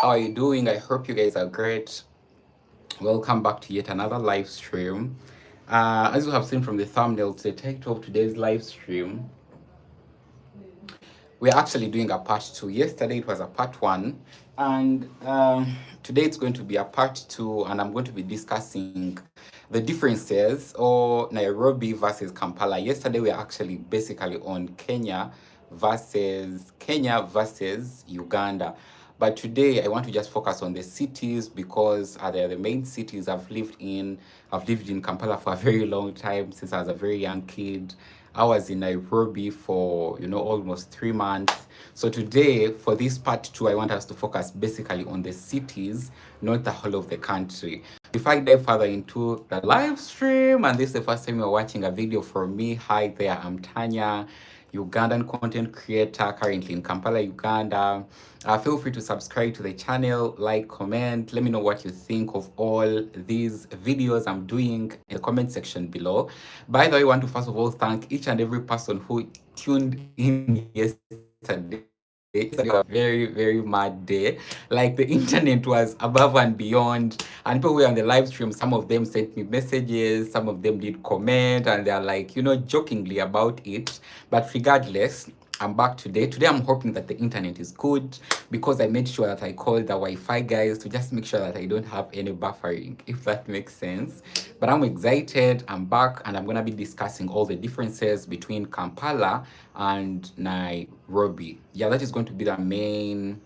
How are you doing? I hope you guys are great. Welcome back to yet another live stream. As you have seen from the thumbnail, the title of today's live stream, we're actually doing a part two. Yesterday it was a part one, and today it's going to be a part two, and I'm going to be discussing the differences or Nairobi versus Kampala. Yesterday we are actually basically on Kenya versus Uganda. But today I want to just focus on the cities because they're the main cities I've lived in. I've lived in Kampala for a very long time since I was a very young kid. I was in Nairobi for almost 3 months. So today, for this part two, I want us to focus basically on the cities, not the whole of the country. If I dive further into the live stream, and this is the first time you're watching a video from me, hi there, I'm Tanya, Ugandan content creator, currently in Kampala, Uganda. Feel free to subscribe to the channel, like, comment. Let me know what you think of all these videos I'm doing in the comment section below. By the way, I want to first of all thank each and every person who tuned in yesterday. It was a very, very mad day. Like the internet was above and beyond. And people were on the live stream. Some of them sent me messages, some of them did comment, and they're like, jokingly about it. But regardless, I'm back today. Today I'm hoping that the internet is good because I made sure that I called the Wi-Fi guys to just make sure that I don't have any buffering, if that makes sense. But I'm excited. I'm back and I'm going to be discussing all the differences between Kampala and Nairobi. Yeah, that is going to be the main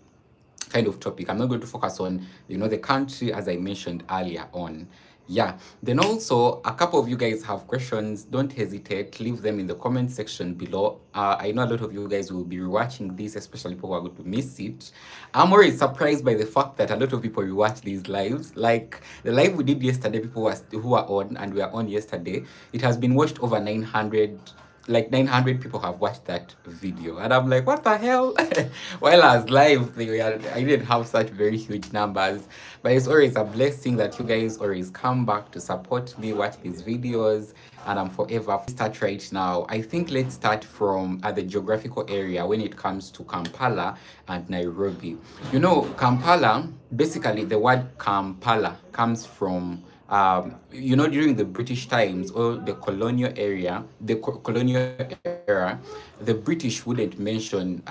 kind of topic. I'm not going to focus on, the country as I mentioned earlier on. Yeah, then also a couple of you guys have questions. Don't hesitate, leave them in the comment section below. I know a lot of you guys will be rewatching this, especially people who are going to miss it. I'm already surprised by the fact that a lot of people rewatch these lives. Like the live we did yesterday, people who were on and we were on yesterday, it has been watched over 900, like 900 people have watched that video, and I'm like, what the hell? While I was live, I didn't have such very huge numbers, but it's always a blessing that you guys always come back to support me, watch these videos, and I'm forever. Start right now. I think let's start from the geographical area when it comes to Kampala and Nairobi. Kampala, basically the word Kampala comes from during the British times or the colonial colonial era, the British wouldn't mention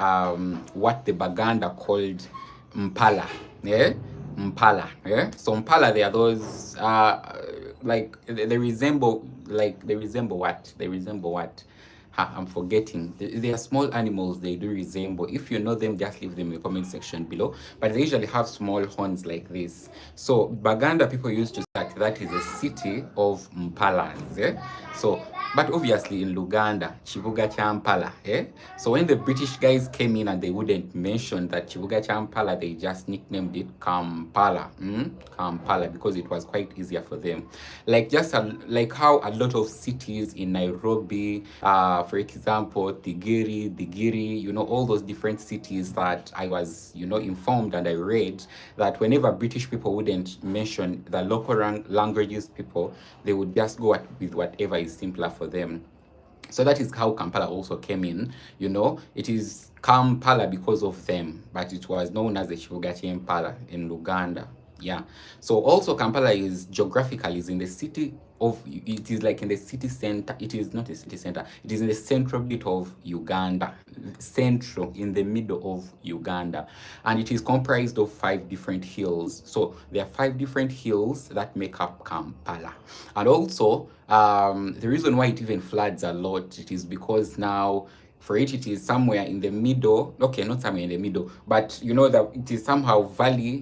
what the Baganda called Mpala. Yeah, Mpala. Yeah, so Mpala, they are those like they resemble what? They resemble what? I'm forgetting. They are small animals. They do resemble. If you know them, just leave them in the comment section below. But they usually have small horns like this. So Baganda people used to say that is a city of Mpalas. Eh? So, but obviously in Luganda, Chibuga Champala. Eh? So when the British guys came in and they wouldn't mention that Chibuga Champala, they just nicknamed it Kampala. Kampala, because it was quite easier for them. Like like how a lot of cities in Nairobi, for example, Digiri, all those different cities that I was, informed and I read that whenever British people wouldn't mention the local languages people, they would just go with whatever is simpler for them. So that is how Kampala also came in. It is Kampala because of them, but it was known as the Shivugati Impala in Uganda. Yeah. So also Kampala is geographically is in the city of, it is like in the city center. It is not a city center. It is in the central bit of Uganda, central in the middle of Uganda, and it is comprised of 5 different hills. So there are 5 different hills that make up Kampala, and also the reason why it even floods a lot, it is because now for it is somewhere in the middle. Okay, not somewhere in the middle, but that it is somehow valley.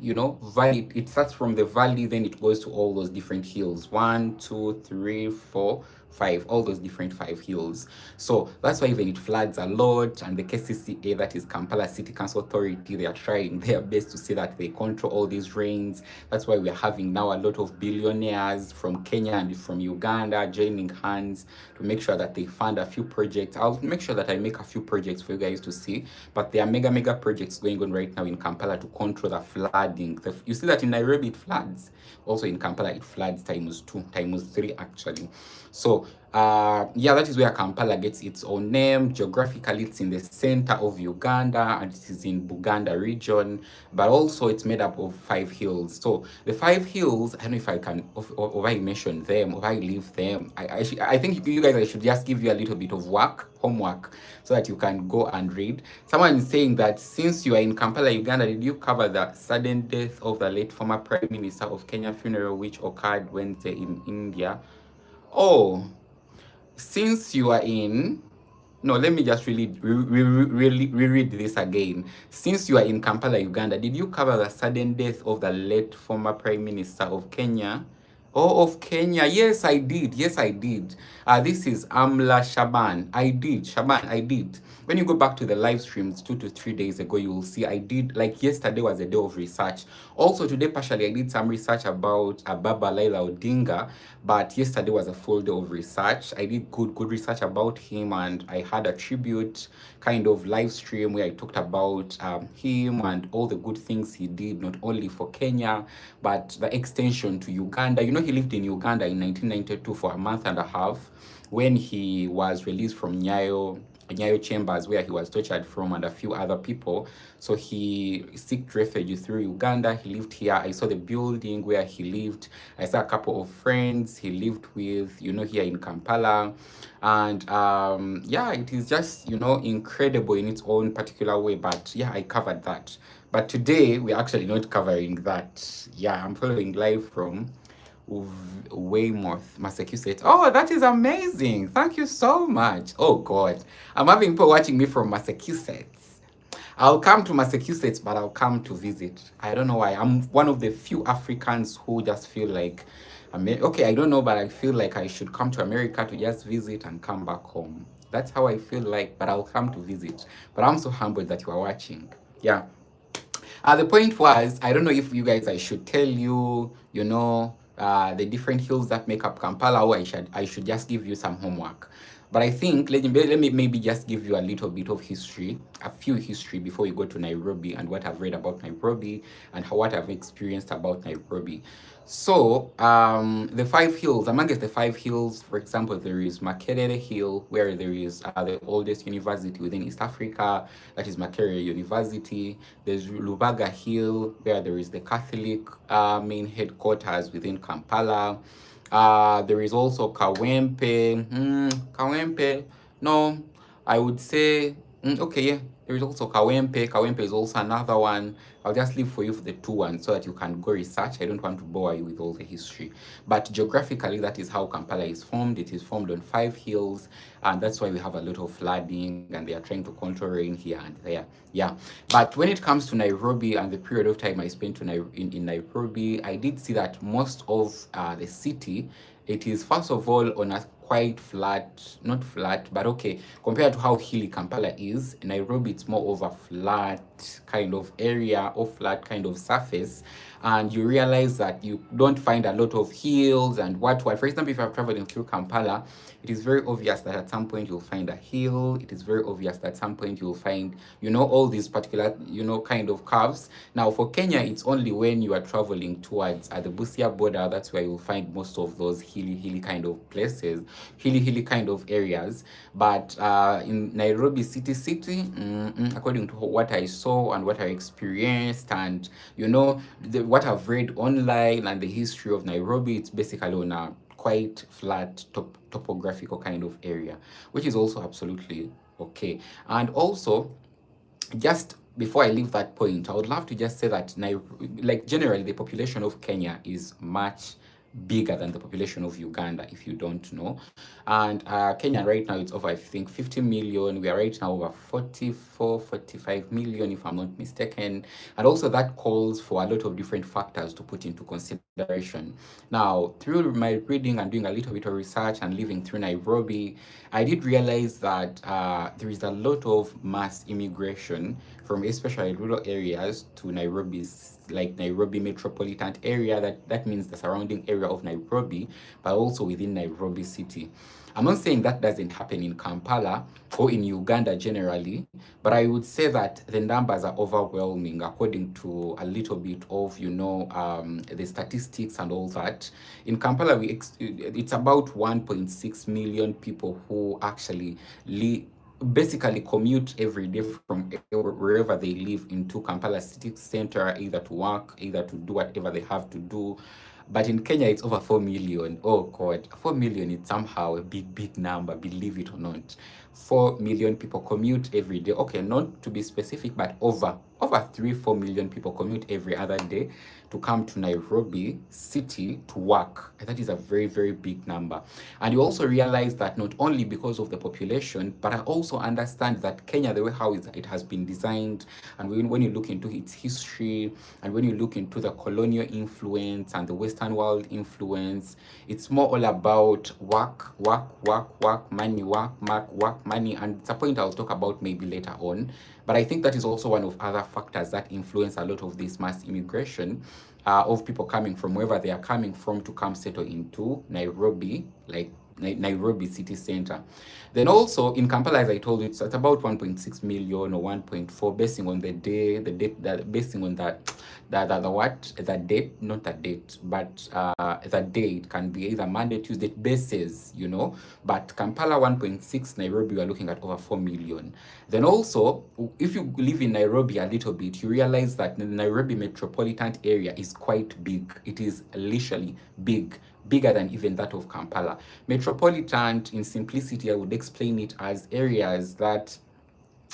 Valley, it starts from the valley, then it goes to all those different hills, 1, 2, 3, 4, 5, all those different 5 hills. So that's why even it floods a lot, and the KCCA, that is Kampala City Council Authority, they are trying their best to see that they control all these rains. That's why we are having now a lot of billionaires from Kenya and from Uganda joining hands to make sure that they fund a few projects. I'll make sure that I make a few projects for you guys to see, but there are mega projects going on right now in Kampala to control the flooding. You see that in Nairobi it floods, also in Kampala it floods times 2, times 3 actually. So So yeah, that is where Kampala gets its own name. Geographically, it's in the center of Uganda and it is in Buganda region, but also it's made up of 5 hills. So the 5 hills, I don't know if I can, or I mention them, or I leave them. I think you guys, I should just give you a little bit of homework, so that you can go and read. Someone is saying that since you are in Kampala, Uganda, did you cover the sudden death of the late former Prime Minister of Kenya funeral, which occurred Wednesday in India? Oh, since you are in, no, let me just really reread this again. Since you are in Kampala, Uganda, did you cover the sudden death of the late former Prime Minister of Kenya? Oh, of Kenya. Yes, I did. Yes, I did. This is Amla Shaban. I did. Shaban, I did. When you go back to the live streams 2 to 3 days ago, you will see I did, like yesterday was a day of research. Also today, partially, I did some research about Baba Laila Odinga, but yesterday was a full day of research. I did good research about him, and I had a tribute kind of live stream where I talked about him and all the good things he did, not only for Kenya, but the extension to Uganda. You know, he lived in Uganda in 1992 for a month and a half when he was released from Nyayo chambers where he was tortured from and a few other people. So he sought refuge through Uganda. He lived here. I saw the building where he lived. I saw a couple of friends he lived with, you know, here in Kampala. And yeah, it is just, you know, incredible in its own particular way. But yeah, I covered that. But today we're actually not covering that. Yeah, I'm following live from Weymouth, Massachusetts. Oh, that is amazing. Thank you so much. Oh, God. I'm having people watching me from Massachusetts. I'll come to Massachusetts, but I'll come to visit. I don't know why. I'm one of the few Africans who just feel like, okay, I don't know, but I feel like I should come to America to just visit and come back home. That's how I feel like, but I'll come to visit. But I'm so humbled that you are watching. Yeah. The point was, I don't know if you guys, I should tell you, you know, the different hills that make up Kampala, or I should just give you some homework. But I think let me maybe just give you a little bit of history, a few history before we go to Nairobi and what I've read about Nairobi and what I've experienced about Nairobi. So the 5 hills, amongst the 5 hills, for example, there is Makerere Hill, where there is the oldest university within East Africa, that is Makerere University. There's Lubaga Hill, where there is the Catholic main headquarters within Kampala. There is also Kawempe. Kawempe, no, I would say, okay, yeah. There is also Kawempe. Kawempe is also another one. I'll just leave for you for the 2 ones so that you can go research. I don't want to bore you with all the history. But geographically, that is how Kampala is formed. It is formed on 5 hills, and that's why we have a lot of flooding, and they are trying to control rain here and there. Yeah. But when it comes to Nairobi and the period of time I spent in Nairobi, I did see that most of the city, it is first of all on a quite flat, not flat, but okay, compared to how hilly Kampala is, Nairobi, it's more of a flat kind of area or flat kind of surface. And you realize that you don't find a lot of hills and what. For example, if you're traveling through Kampala, it is very obvious that at some point you'll find a hill. It is very obvious that at some point you'll find, you know, all these particular, you know, kind of curves. Now for Kenya, it's only when you are traveling towards the Busia border, that's where you'll find most of those hilly kind of places, hilly kind of areas. But in Nairobi city, according to what I saw and what I experienced, and you know, what I've read online and the history of Nairobi, it's basically on a quite flat topographical kind of area, which is also absolutely okay. And also, just before I leave that point, I would love to just say that like generally the population of Kenya is much bigger than the population of Uganda, if you don't know. And Kenya right now, it's over, I think, 50 million. We are right now over 44, 45 million, if I'm not mistaken. And also that calls for a lot of different factors to put into consideration. Now, through my reading and doing a little bit of research and living through Nairobi, I did realize that there is a lot of mass immigration from especially rural areas to Nairobi's, like Nairobi metropolitan area, that means the surrounding area of Nairobi, but also within Nairobi city. I'm not saying that doesn't happen in Kampala or in Uganda generally, but I would say that the numbers are overwhelming according to a little bit of, the statistics and all that. In Kampala, it's about 1.6 million people who actually basically commute every day from wherever they live into Kampala city center, either to work, either to do whatever they have to do. But in Kenya, it's over 4 million. Oh God, 4 million is somehow a big number, believe it or not. 4 million people commute every day. Okay, not to be specific, but over 3-4 million people commute every other day to come to Nairobi city to work. And that is a very big number. And you also realize that not only because of the population, but I also understand that Kenya, the way how it has been designed, and when you look into its history, and when you look into the colonial influence and the Western world influence, it's more all about work, money, work, money. And it's a point I'll talk about maybe later on. But I think that is also one of other factors that influence a lot of this mass immigration of people coming from wherever they are coming from to come settle into Nairobi, like Nairobi city center. Then also in Kampala, as I told you, it's at about 1.6 million or 1.4, basing on the date, basing on the date, not the date, but the day. It can be either Monday, Tuesday, bases, but Kampala 1.6, Nairobi, we are looking at over 4 million. Then also, if you live in Nairobi a little bit, you realize that the Nairobi metropolitan area is quite big. It is literally bigger than even that of Kampala. Metropolitan, in simplicity, I would explain it as areas that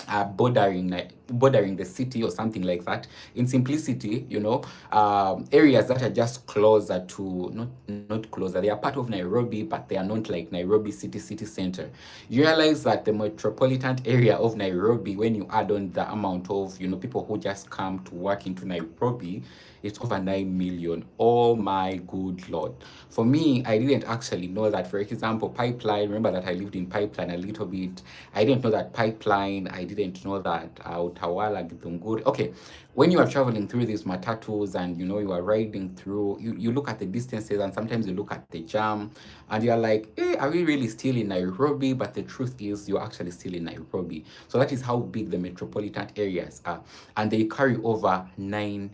are bordering the city or something like that. In simplicity, areas that are just closer to, not closer, they are part of Nairobi, but they are not like Nairobi city center. You realize that the metropolitan area of Nairobi, when you add on the amount of people who just come to work into Nairobi, it's over 9 million. Oh my good Lord. For me, I didn't actually know that. For example, Pipeline, remember that I lived in Pipeline a little bit. I didn't know that Pipeline, I didn't know that Utawala, Githunguri. Okay, when you are traveling through these matatus and you are riding through, you look at the distances and sometimes you look at the jam and you're like, are we really still in Nairobi? But the truth is you're actually still in Nairobi. So that is how big the metropolitan areas are. And they carry over 9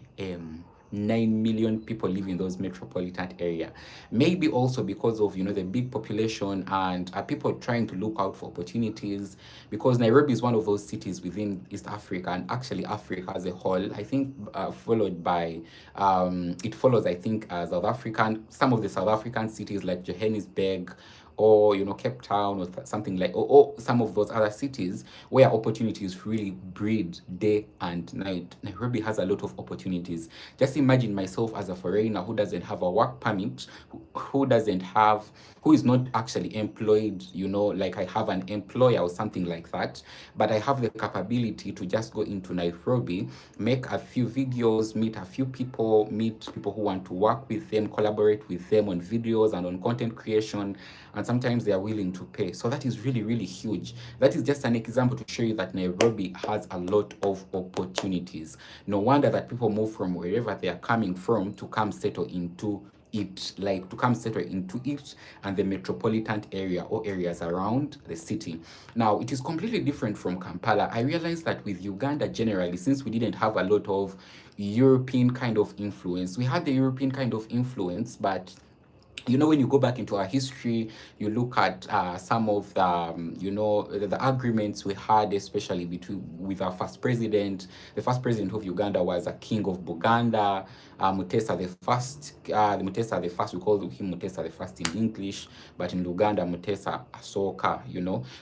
million people live in those metropolitan area. Maybe also because of the big population and people trying to look out for opportunities, because Nairobi is one of those cities within East Africa and actually Africa as a whole. I think followed by it follows, I think, some of the South African cities like Johannesburg, or Cape Town, or something like, or some of those other cities where opportunities really breed day and night. Nairobi has a lot of opportunities. Just imagine myself as a foreigner who doesn't have a work permit, who is not actually employed, like I have an employer or something like that, but I have the capability to just go into Nairobi, make a few videos, meet people who want to work with them, collaborate with them on videos and on content creation, and sometimes they are willing to pay. So that is really huge. That is just an example to show you that Nairobi has a lot of opportunities. No wonder that people move from wherever they are coming from to come settle into it, and the metropolitan area or areas around the city. Now, it is completely different from Kampala. I realized that with Uganda generally, since we didn't have a lot of European kind of influence, we had the European kind of influence, but when you go back into our history, you look at some of the agreements we had, especially with our first president. The first president of Uganda was a king of Buganda, Mutesa the First. Mutesa the First, we call him Mutesa the First in English, but in Uganda, Mutesa Asoka,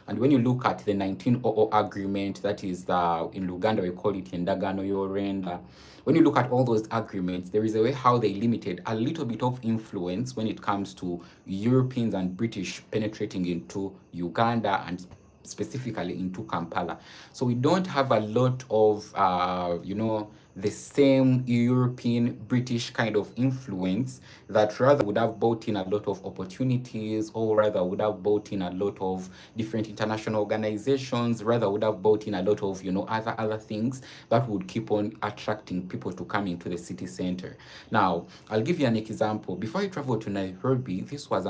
And when you look at the 1900 agreement, that is in Uganda, we call it Endagano Yorenda. When you look at all those agreements, there is a way how they limited a little bit of influence when it comes to Europeans and British penetrating into Uganda and specifically into Kampala. So we don't have a lot of, the same European, British kind of influence that rather would have brought in a lot of opportunities, or rather would have brought in a lot of different international organizations, rather would have brought in a lot of, other things that would keep on attracting people to come into the city center. Now, I'll give you an example. Before I traveled to Nairobi, this was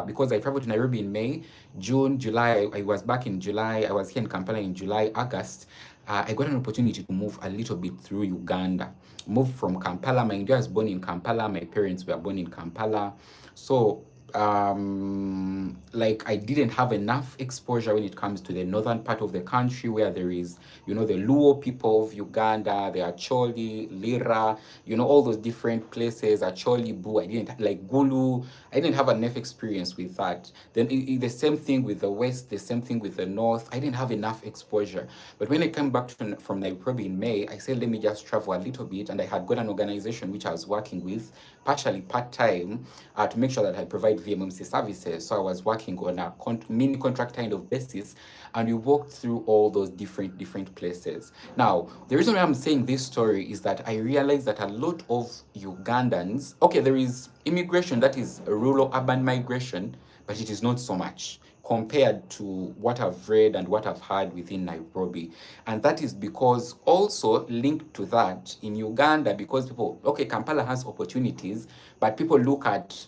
because I traveled to Nairobi in May, June, July. I was back in July. I was here in Kampala in July, August. I got an opportunity to move a little bit through Uganda. Moved from Kampala. My India was born in Kampala. My parents were born in Kampala. So like I didn't have enough exposure when it comes to the northern part of the country, where there is, the Luo people of Uganda, the Acholi, Lira, all those different places, Acholi, Bu. I didn't like Gulu. I didn't have enough experience with that. Then the same thing with the west, the same thing with the north. I didn't have enough exposure. But when I came back from Nairobi in May, I said, let me just travel a little bit. And I had got an organization which I was working with, partially part-time, to make sure that I provide VMMC services. So I was working on a mini contract kind of basis, and we walked through all those different places. Now, the reason why I'm saying this story is that I realized that a lot of Ugandans, okay, there is immigration, that is rural urban migration, but it is not so much compared to what I've read and what I've heard within Nairobi. And that is because also linked to that in Uganda, because people, okay, Kampala has opportunities, but people look at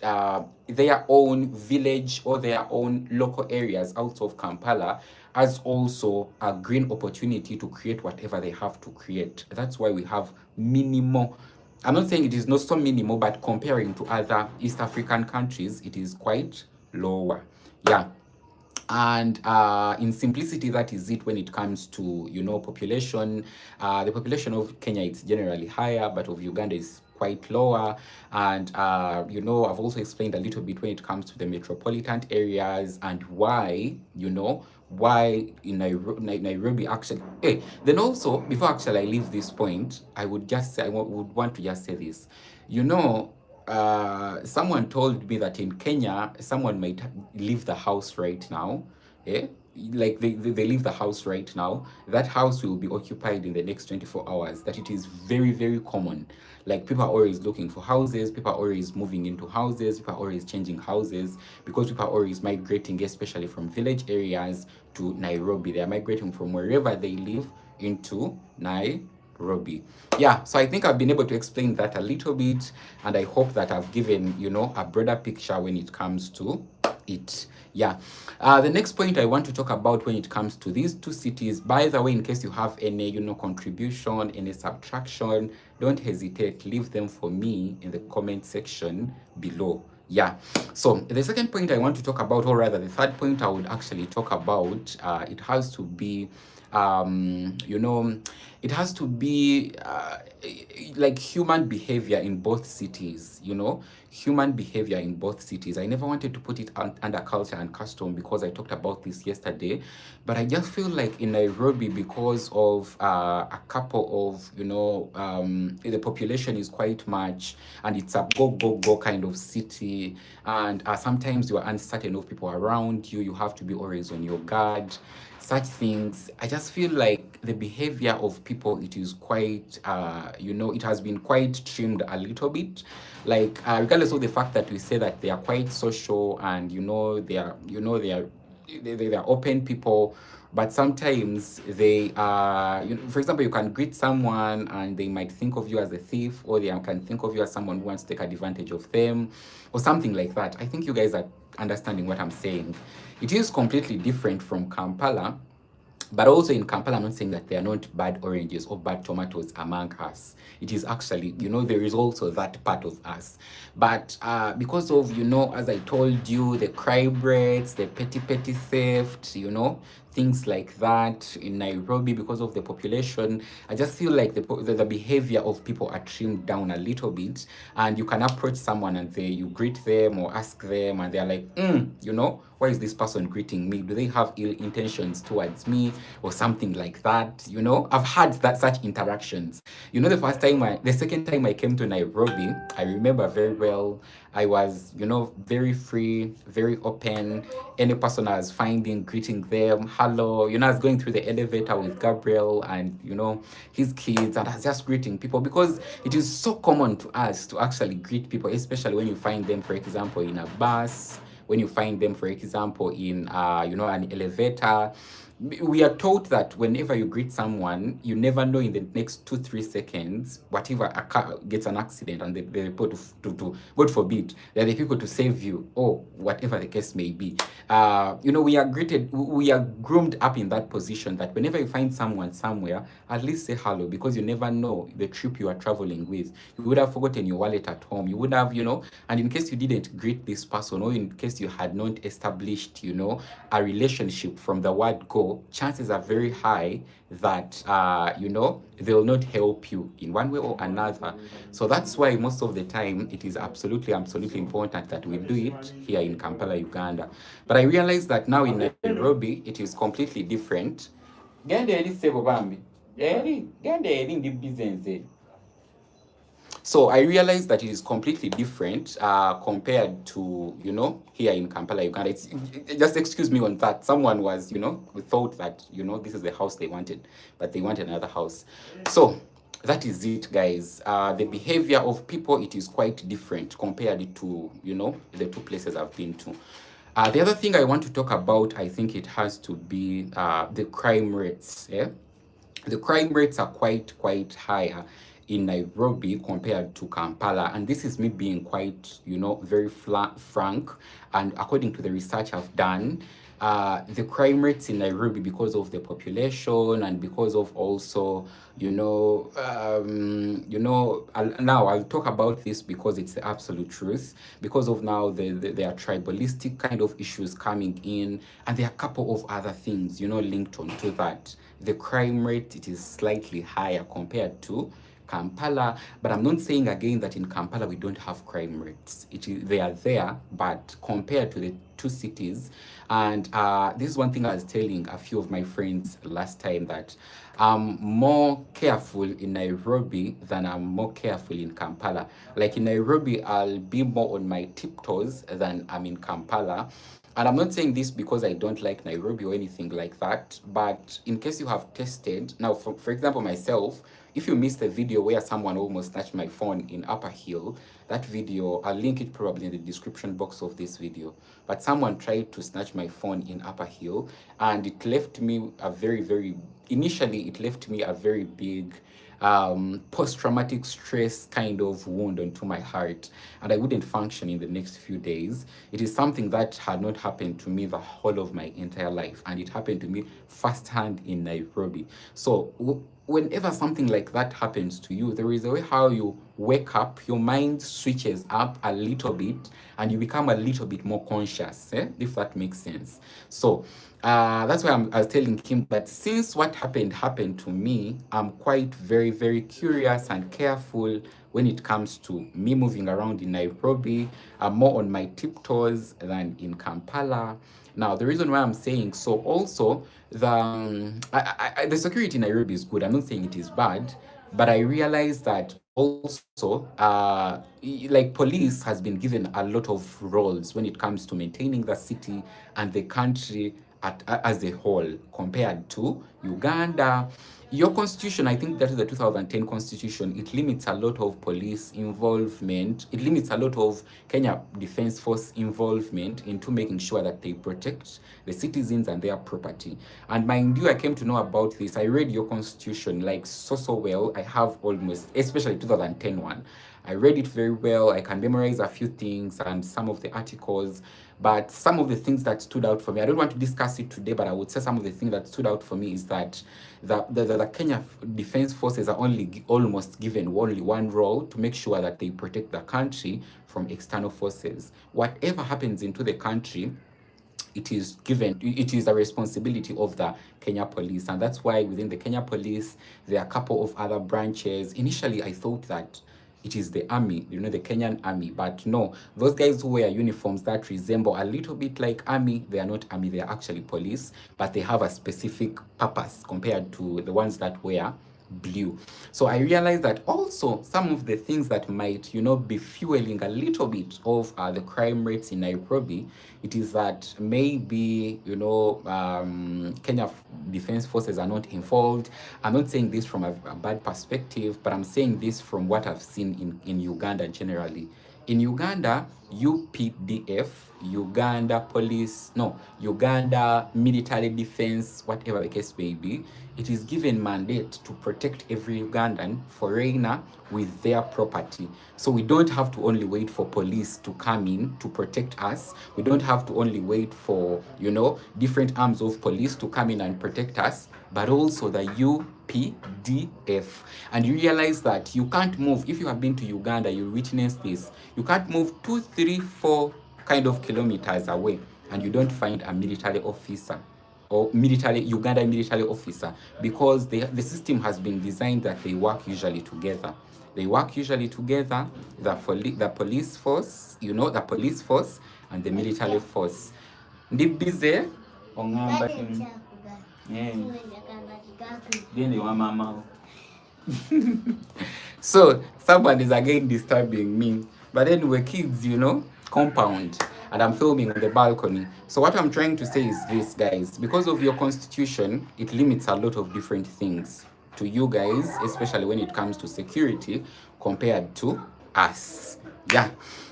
their own village or their own local areas out of Kampala as also a green opportunity to create whatever they have to create. That's why we have minimal. I'm not saying it is not so minimal, but comparing to other East African countries, it is quite lower. Yeah. And in simplicity, that is it when it comes to, population. The population of Kenya is generally higher, but of Uganda is quite lower. And, I've also explained a little bit when it comes to the metropolitan areas and why, why in Nairobi actually. Hey, then also, before actually I leave this point, I would just say, would want to just say this. Someone told me that in Kenya, someone might leave the house right now. Eh? Like they leave the house right now. That house will be occupied in the next 24 hours. That it is very, very common. Like people are always looking for houses, people are always moving into houses, people are always changing houses because people are always migrating, especially from village areas to Nairobi. They are migrating from wherever they live into Nairobi. Yeah, so I think I've been able to explain that a little bit, and I hope that I've given, a broader picture when it comes to it. Yeah. The next point I want to talk about when it comes to these two cities, by the way, in case you have any, contribution, any subtraction, don't hesitate. Leave them for me in the comment section below. Yeah. So the second point I want to talk about, or rather the third point I would actually talk about, it has to be, it has to be like human behavior in both cities, human behavior in both cities. I never wanted to put it under culture and custom because I talked about this yesterday, but I just feel like in Nairobi, because of a couple of, the population is quite much, and it's a go kind of city, and sometimes you are uncertain of people around you. You have to be always on your guard. Such things, I just feel like the behavior of people, it is quite, it has been quite trimmed a little bit. Like, regardless of the fact that we say that they are quite social and, they are open people, but sometimes they are, for example, you can greet someone and they might think of you as a thief, or they can think of you as someone who wants to take advantage of them, or something like that. I think you guys are understanding what I'm saying. It is completely different from Kampala, but also in Kampala, I'm not saying that there are not bad oranges or bad tomatoes among us. It is actually, there is also that part of us. But because of, as I told you, the crime rates, the petty theft, things like that in Nairobi, because of the population, I just feel like the behavior of people are trimmed down a little bit. And you can approach someone and you greet them or ask them, and they're like, why is this person greeting me? Do they have ill intentions towards me or something like that? I've had such interactions. The second time I came to Nairobi, I remember very well. I was, very free, very open. Any person I was finding, greeting them, hello, I was going through the elevator with Gabriel and, his kids, and I was just greeting people because it is so common to us to actually greet people, especially when you find them, for example, in a bus, when you find them, for example, in, an elevator. We are taught that whenever you greet someone, you never know in the next 2-3 seconds, whatever a car gets an accident and they report to God forbid, they're the people to save you, or whatever the case may be. We are groomed up in that position that whenever you find someone somewhere, at least say hello, because you never know the trip you are traveling with. You would have forgotten your wallet at home. You would have, and in case you didn't greet this person, or in case you had not established, a relationship from the word go, chances are very high that, they'll not help you in one way or another. So that's why most of the time it is absolutely, absolutely important that we do it here in Kampala, Uganda. But I realized that now in Nairobi, it is completely different. Gende eri sebo bambi. Gende eri ndi business. So I realized that it is completely different compared to, here in Kampala, Uganda. Just excuse me on that. Someone was, thought that, this is the house they wanted, but they want another house. So that is it, guys. The behavior of people, it is quite different compared to, the two places I've been to. The other thing I want to talk about, I think it has to be the crime rates. Yeah? The crime rates are quite higher in Nairobi compared to Kampala, and this is me being quite, very frank. And according to the research I've done, the crime rates in Nairobi, because of the population and because of also, now I'll talk about this because it's the absolute truth. Because of now there are tribalistic kind of issues coming in, and there are a couple of other things, linked onto that. The crime rate, it is slightly higher compared to Kampala, but I'm not saying again that in Kampala we don't have crime rates. They are there, but compared to the two cities, and this is one thing I was telling a few of my friends last time, that I'm more careful in Nairobi than I'm more careful in Kampala. Like in Nairobi, I'll be more on my tiptoes than I'm in Kampala. And I'm not saying this because I don't like Nairobi or anything like that, but in case you have tested, now for example, myself, if you missed the video where someone almost snatched my phone in Upper Hill, that video, I'll link it probably in the description box of this video. But someone tried to snatch my phone in Upper Hill, and it left me initially it left me a very big post-traumatic stress kind of wound onto my heart, and I wouldn't function in the next few days. It is something that had not happened to me the whole of my entire life, and it happened to me firsthand in Nairobi. So whenever something like that happens to you, there is a way how you wake up, your mind switches up a little bit, and you become a little bit more conscious, if that makes sense. So that's why I was telling Kim that since what happened to me, I'm quite very, very curious and careful when it comes to me moving around in Nairobi. I'm more on my tiptoes than in Kampala. Now, the reason why I'm saying so also, the security in Nairobi is good. I'm not saying it is bad, but I realize that also, like police has been given a lot of roles when it comes to maintaining the city and the country as a whole compared to Uganda. Your constitution, I think that is the 2010 constitution, it limits a lot of police involvement. It limits a lot of Kenya Defence Force involvement into making sure that they protect the citizens and their property. And mind you, I came to know about this. I read your constitution like so well. I have almost, especially 2010 one. I read it very well. I can memorize a few things and some of the articles, but some of the things that stood out for me, I don't want to discuss it today, but I would say some of the things that stood out for me is that the Kenya Defence Forces are almost given only one role, to make sure that they protect the country from external forces. Whatever happens into the country, it is a responsibility of the Kenya Police. And that's why within the Kenya Police, there are a couple of other branches. Initially, I thought that it is the army, the Kenyan army, but no, those guys who wear uniforms that resemble a little bit like army, they are not army, they are actually police, but they have a specific purpose compared to the ones that wear blue. So I realized that also some of the things that might, be fueling a little bit of the crime rates in Nairobi, it is that maybe, Kenya Defense Forces are not involved. I'm not saying this from a bad perspective, but I'm saying this from what I've seen in Uganda generally. In Uganda, UPDF, Uganda Military Defense, whatever the case may be, it is given mandate to protect every Ugandan foreigner with their property. So we don't have to only wait for police to come in to protect us. We don't have to only wait for, different arms of police to come in and protect us, but also the UPDF. And you realize that you can't move. If you have been to Uganda, you witness this. You can't move 2, 3, 4 kind of kilometers away and you don't find a military officer or Uganda military officer, because the system has been designed that they work usually together. The police force, the police force and the military force. Ndi busy ongamba kinu. So someone is again disturbing me. But anyway, kids, compound, and I'm filming on the balcony. So what I'm trying to say is this, guys: because of your constitution, it limits a lot of different things to you guys, especially when it comes to security, compared to us. Yeah.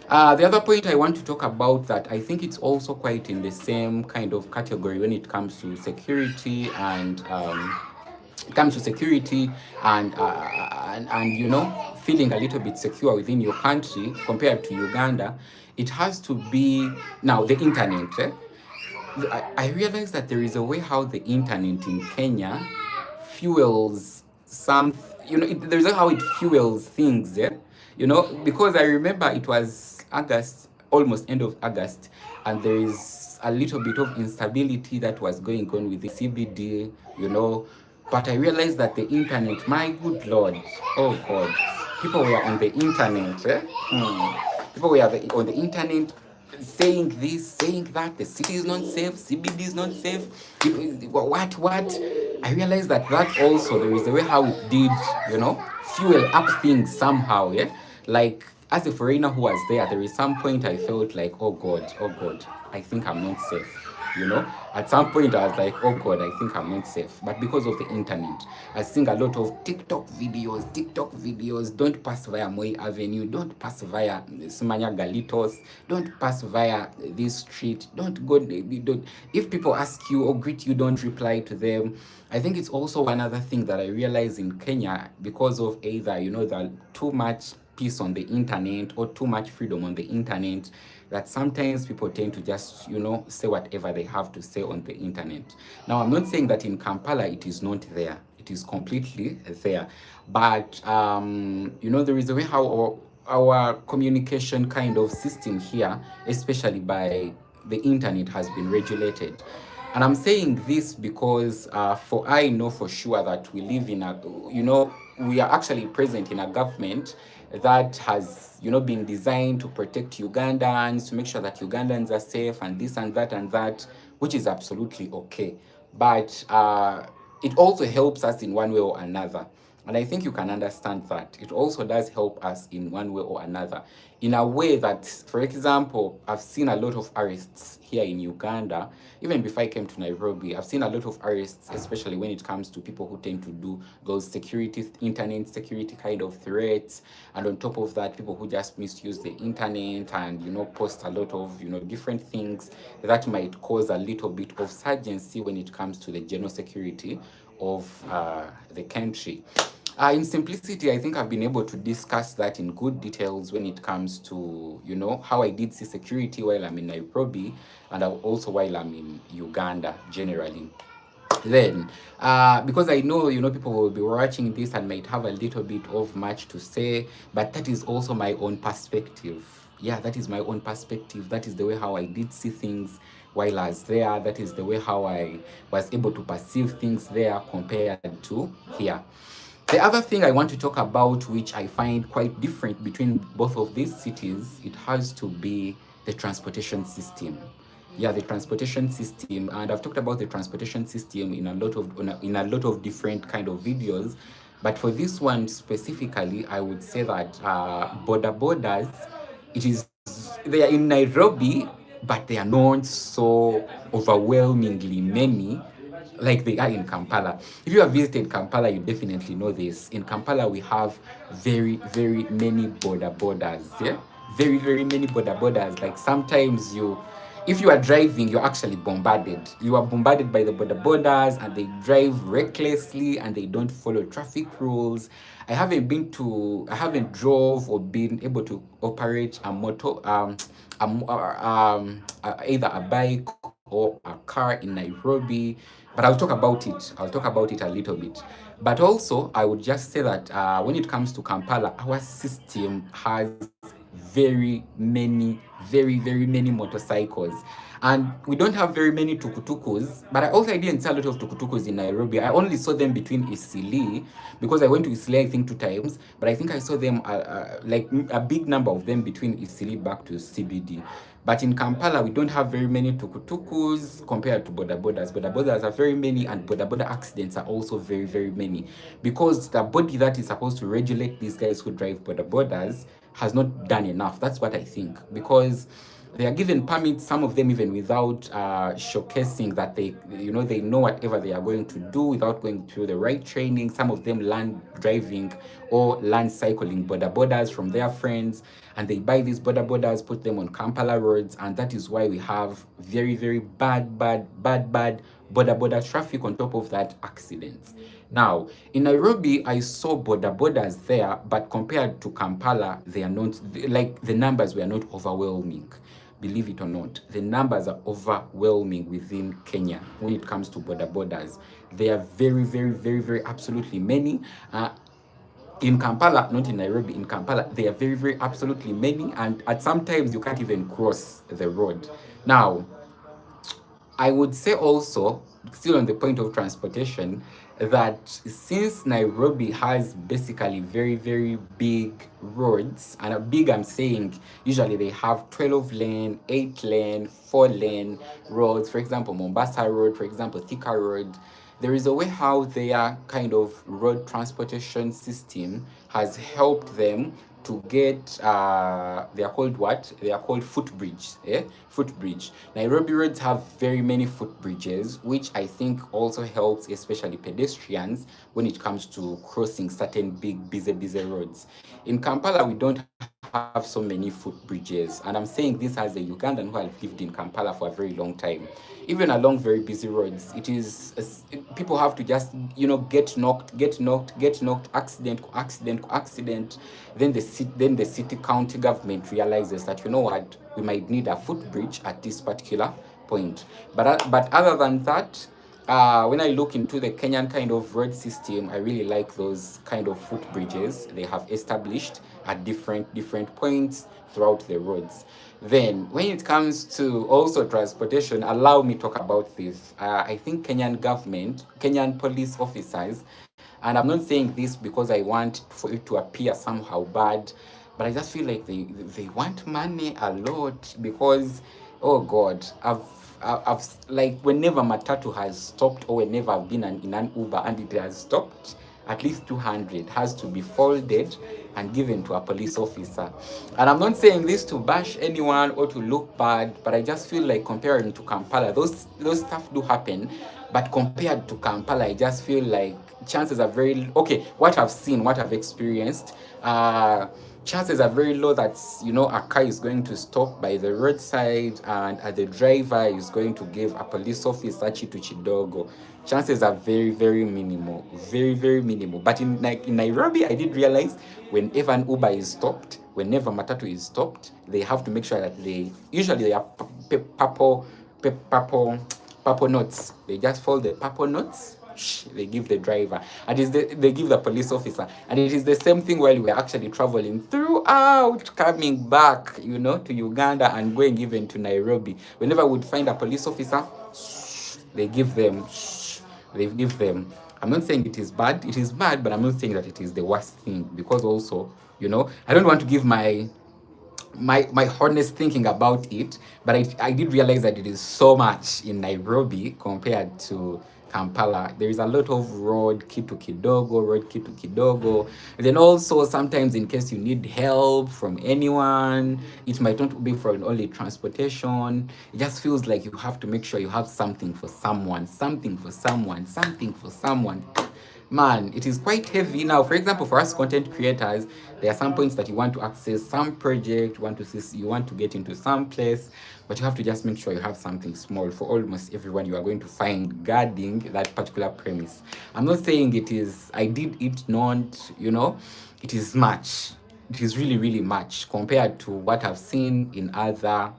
The other point I want to talk about, that I think it's also quite in the same kind of category when it comes to security and feeling a little bit secure within your country compared to Uganda, it has to be now the internet. I realize that there is a way how the internet in Kenya fuels some, there's a how it fuels things, because I remember it was August, almost end of August, and there is a little bit of instability that was going on with the CBD, but I realized that the internet, my good Lord, oh God, people were on the internet, people were on the internet saying this, saying that, the city is not safe, CBD is not safe, what? I realized that also, there is a way how it did, fuel up things somehow, yeah? Like, as a foreigner who was there is some point I felt like, oh God, I think I'm not safe. At some point I was like, oh God, I think I'm not safe. But because of the internet, I think a lot of TikTok videos, don't pass via Moi Avenue, don't pass via Sumanya Galitos, don't pass via this street, don't. If people ask you or greet you, don't reply to them. I think it's also one other thing that I realized in Kenya, because of either, the too much peace on the internet or too much freedom on the internet, that sometimes people tend to just, say whatever they have to say on the internet. Now, I'm not saying that in Kampala it is not there. It is completely there. But, there is a way how our communication kind of system here, especially by the internet, has been regulated. And I'm saying this because I know for sure that we live in we are actually present in a government that has, been designed to protect Ugandans, to make sure that Ugandans are safe and this and that, which is absolutely okay. But it also helps us in one way or another. And I think you can understand that. It also does help us in one way or another. In a way that, for example, I've seen a lot of arrests here in Uganda. Even before I came to Nairobi, I've seen a lot of arrests, especially when it comes to people who tend to do those internet security kind of threats. And on top of that, people who just misuse the internet and, post a lot of, different things that might cause a little bit of urgency when it comes to the general security of the country. In simplicity, I think I've been able to discuss that in good details when it comes to, how I did see security while I'm in Nairobi and also while I'm in Uganda generally. Then, because I know, people will be watching this and might have a little bit of much to say, but that is also my own perspective. Yeah, that is my own perspective. That is the way how I did see things while I was there. That is the way how I was able to perceive things there compared to here. The other thing I want to talk about, which I find quite different between both of these cities, it has to be the transportation system. Yeah, the transportation system, and I've talked about the transportation system in a lot of different kind of videos. But for this one specifically, I would say that border borders, it is they are in Nairobi, but they are not so overwhelmingly many like they are in Kampala. If you have visited Kampala, you definitely know this. In Kampala, we have very, very many border borders. Yeah, very, very many border borders. Like sometimes if you are driving, you're actually bombarded. You are bombarded by the border borders, and they drive recklessly and they don't follow traffic rules. I haven't drove or been able to operate a motor, either a bike or a car in Nairobi, but I'll talk about it a little bit. But also, I would just say that when it comes to Kampala, our system has very many motorcycles. And we don't have very many tukutukus, but I didn't see a lot of tukutukus in Nairobi. I only saw them between Isili, because I went to Isili, I think, 2 times, but I think I saw them, like a big number of them between Isili back to CBD. But in Kampala, we don't have very many tukutukus compared to border borders. Border borders are very many, and border border accidents are also very, very many. Because the body that is supposed to regulate these guys who drive border borders has not done enough. That's what I think. Because they are given permits, some of them even without showcasing that they know whatever they are going to do, without going through the right training. Some of them learn driving or learn cycling border borders from their friends, and they buy these border borders, put them on Kampala roads, and that is why we have very, very bad border traffic. On top of that, accidents. Now, in Nairobi, I saw border borders there, but compared to Kampala, they are not, like, the numbers were not overwhelming. Believe it or not, the numbers are overwhelming within Kenya when it comes to border borders. They are very absolutely many. In Kampala, not in Nairobi, in Kampala, they are very absolutely many, and at sometimes you can't even cross the road. Now, I would say also, still on the point of transportation, that since Nairobi has basically very big roads, and a big, I'm saying, usually they have 12 lane, 8 lane, 4 lane roads. For example, Mombasa Road, for example, Thika Road. There is a way how their kind of road transportation system has helped them to get they are called what? They are called footbridge. Footbridge. Nairobi roads have very many footbridges, which I think also helps, especially pedestrians, when it comes to crossing certain big busy roads. In Kampala, we don't have so many footbridges, and I'm saying this as a Ugandan who have lived in Kampala for a very long time. Even along very busy roads, people have to just get knocked, accident. Then the city county government realizes that, you know what, we might need a footbridge at this particular point. But other than that, when I look into the Kenyan kind of road system, I really like those kind of footbridges they have established at different points throughout the roads. Then, when it comes to also transportation, allow me talk about this. I think Kenyan police officers, and I'm not saying this because I want for it to appear somehow bad, but I just feel like they want money a lot. Because, oh God, I've like, whenever matatu has stopped, or whenever I've been in an Uber and it has stopped, at least 200 has to be folded and given to a police officer. And I'm not saying this to bash anyone or to look bad, but I just feel like, comparing to Kampala, those stuff do happen. But compared to Kampala, I just feel like chances are very okay. What I've seen, what I've experienced, chances are very low that, a car is going to stop by the roadside, and the driver is going to give a police officer chitu chidogo. Chances are very minimal, very minimal. But in Nairobi, I did realize, whenever an Uber is stopped, whenever matatu is stopped, they have to make sure that they are purple notes. They just fold the purple notes. They give the driver, and they give the police officer. And it is the same thing while we're actually traveling throughout, coming back, to Uganda and going even to Nairobi. Whenever we'd find a police officer, they give them. I'm not saying it is bad. It is bad, but I'm not saying that it is the worst thing. Because also, I don't want to give my honest thinking about it, but I did realize that it is so much in Nairobi compared to Kampala. There is a lot of road kitu kidogo. And then also sometimes in case you need help from anyone, it might not be for only transportation. It just feels like you have to make sure you have something for someone, something for someone, something for someone. Man, it is quite heavy. Now, for example, for us content creators, there are some points that you want to access some project, you want to get into some place, but you have to just make sure you have something small. For almost everyone you are going to find guarding that particular premise. I'm not saying it is, I did it not, it is much. It is really, really much compared to what I've seen in other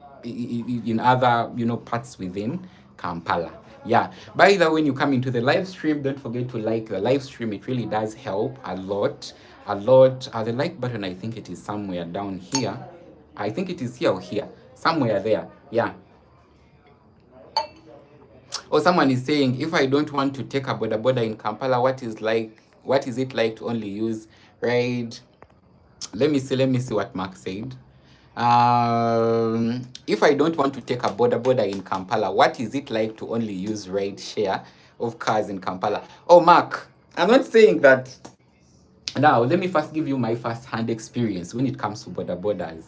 parts within Kampala. Yeah. By the way, when you come into the live stream, don't forget to like the live stream. It really does help a lot. A lot. The like button, I think it is somewhere down here. I think it is here or here. Somewhere there. Yeah. Or someone is saying, if I don't want to take a boda boda in Kampala, what is it like to only use ride? Let me see what Mark said. If I don't want to take a boda in Kampala, what is it like to only use ride share of cars in Kampala? Oh, Mark, I'm not saying that. Now, let me first give you my first-hand experience when it comes to bodas.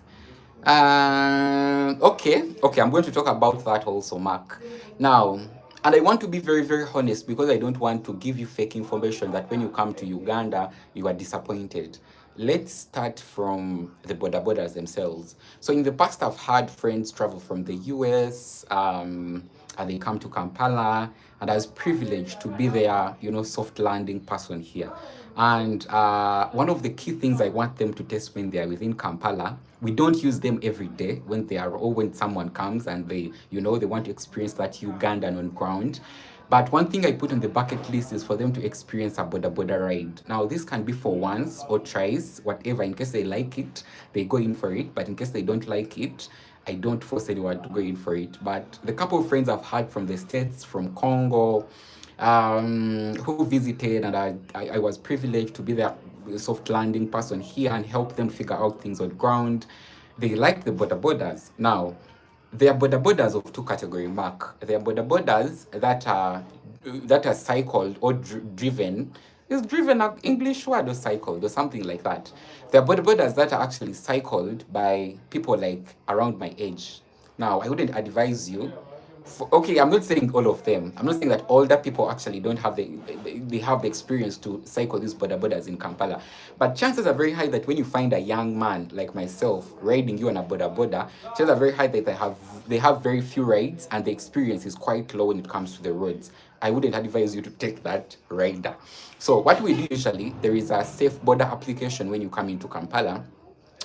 Okay, I'm going to talk about that also, Mark. Now, and I want to be very, very honest because I don't want to give you fake information that when you come to Uganda, you are disappointed. Let's start from the bodas themselves. So in the past, I've had friends travel from the US, and they come to Kampala, and I was privileged to be their, soft landing person here. And one of the key things I want them to test when they are within Kampala, we don't use them every day when they are, or when someone comes and they want to experience that Ugandan on ground. But one thing I put on the bucket list is for them to experience a boda ride. Now, this can be for once or twice, whatever. In case they like it, they go in for it. But in case they don't like it, I don't force anyone to go in for it. But the couple of friends I've had from the States, from Congo, who visited, and I was privileged to be their soft landing person here and help them figure out things on ground. They like the bodas. Now, there are bodas of two category, Mark. There are bodas that are cycled or driven. Is driven an English word or cycled or something like that? There are bodas that are actually cycled by people like around my age. Now, I wouldn't advise you. Okay, I'm not saying all of them. I'm not saying that older people actually don't have they have the experience to cycle these bodas in Kampala. But chances are very high that when you find a young man like myself riding you on a boda, chances are very high that they have very few rides and the experience is quite low when it comes to the roads. I wouldn't advise you to take that rider. So what we do usually, there is a safe border application when you come into Kampala.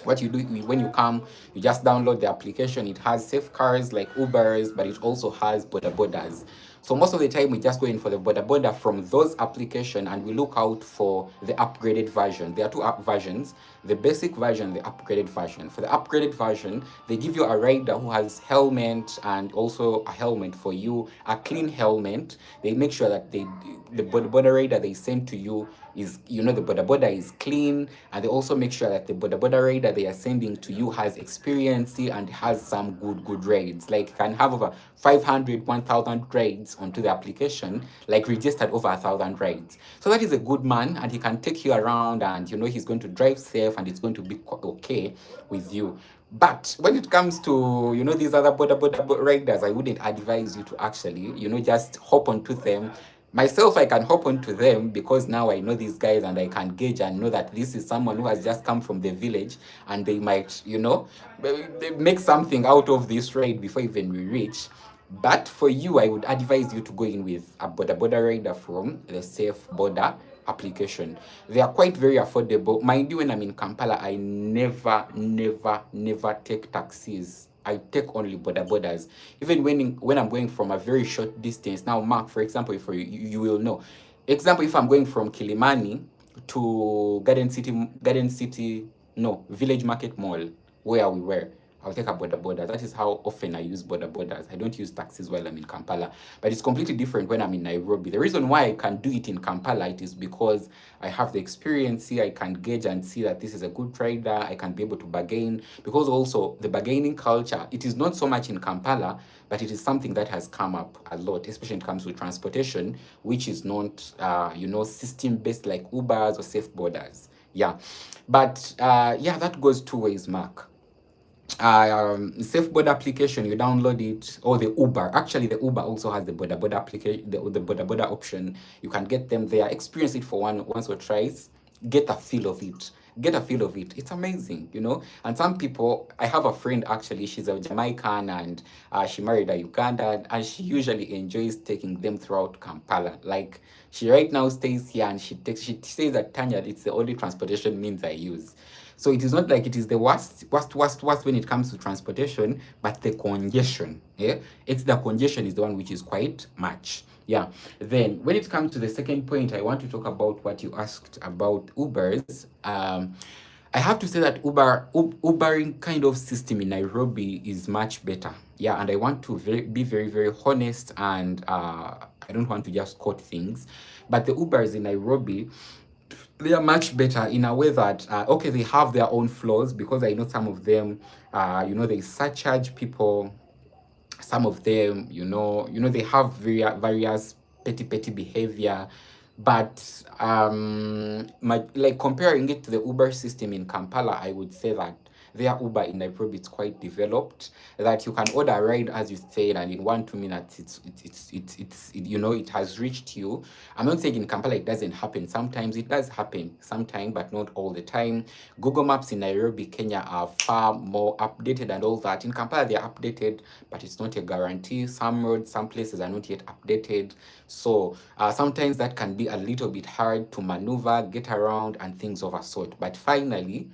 What you do when you come, you just download the application. It has safe cars like Ubers, but it also has bodas. So most of the time we just go in for the boda from those application and we look out for the upgraded version. There are two versions, the basic version, the upgraded version. For the upgraded version, they give you a rider who has helmet and also a helmet for you, a clean helmet. They make sure that the boda rider they send to you is, the boda is clean, and they also make sure that the boda rider they are sending to you has experience and has some good raids. Like, can have over 500, 1,000 raids onto the application, like registered over 1,000 raids. So that is a good man, and he can take you around, and he's going to drive safe, and it's going to be okay with you. But when it comes to these other boda riders, I wouldn't advise you to actually just hop onto them. Myself, I can hop onto them because now I know these guys and I can gauge and know that this is someone who has just come from the village and they might, they make something out of this ride before even we reach. But for you, I would advise you to go in with a boda rider from the Safe Border application. They are quite very affordable. Mind you, when I'm in Kampala, I never take taxis. I take only bodas. Even when I'm going from a very short distance. Now, Mark, for example, if you will know. Example, if I'm going from Kilimani to Village Market Mall, where we were. I'll take a boda boda. That is how often I use boda bodas. I don't use taxis while I'm in Kampala. But it's completely different when I'm in Nairobi. The reason why I can do it in Kampala, it is because I have the experience here. I can gauge and see that this is a good rider. I can be able to bargain. Because also the bargaining culture, it is not so much in Kampala, but it is something that has come up a lot, especially when it comes to transportation, which is not, system-based like Ubers or Safe Borders. Yeah. But yeah, that goes two ways, Mark. Safe border application, you download it, or the Uber. Actually, the Uber also has the border application, the border option. You can get them there, experience it for once or twice, get a feel of it. Get a feel of it. It's amazing, you know. And some people, I have a friend actually, she's a Jamaican and she married a Ugandan, and she usually enjoys taking them throughout Kampala. Like she right now stays here and she says that Tanya, it's the only transportation means I use. So it is not like it is the worst when it comes to transportation, but the congestion. Yeah, it's the congestion is the one which is quite much. Yeah. Then when it comes to the second point, I want to talk about what you asked about Ubers. I have to say that Ubering kind of system in Nairobi is much better. Yeah, and I want to be very, very honest, and I don't want to just quote things, but the Ubers in Nairobi, they are much better in a way that okay, they have their own flaws, because I know some of them, they surcharge people. Some of them, they have various petty behavior. But like comparing it to the Uber system in Kampala, I would say that their Uber in Nairobi is quite developed, that you can order a ride, as you said, and in 1 2 minutes it has reached you. I'm not saying in Kampala it doesn't happen. Sometimes it does happen, sometimes, but not all the time. Google Maps in Nairobi, Kenya are far more updated and all that. In Kampala they are updated, but it's not a guarantee. Some roads, some places are not yet updated. So sometimes that can be a little bit hard to maneuver, get around, and things of a sort. But finally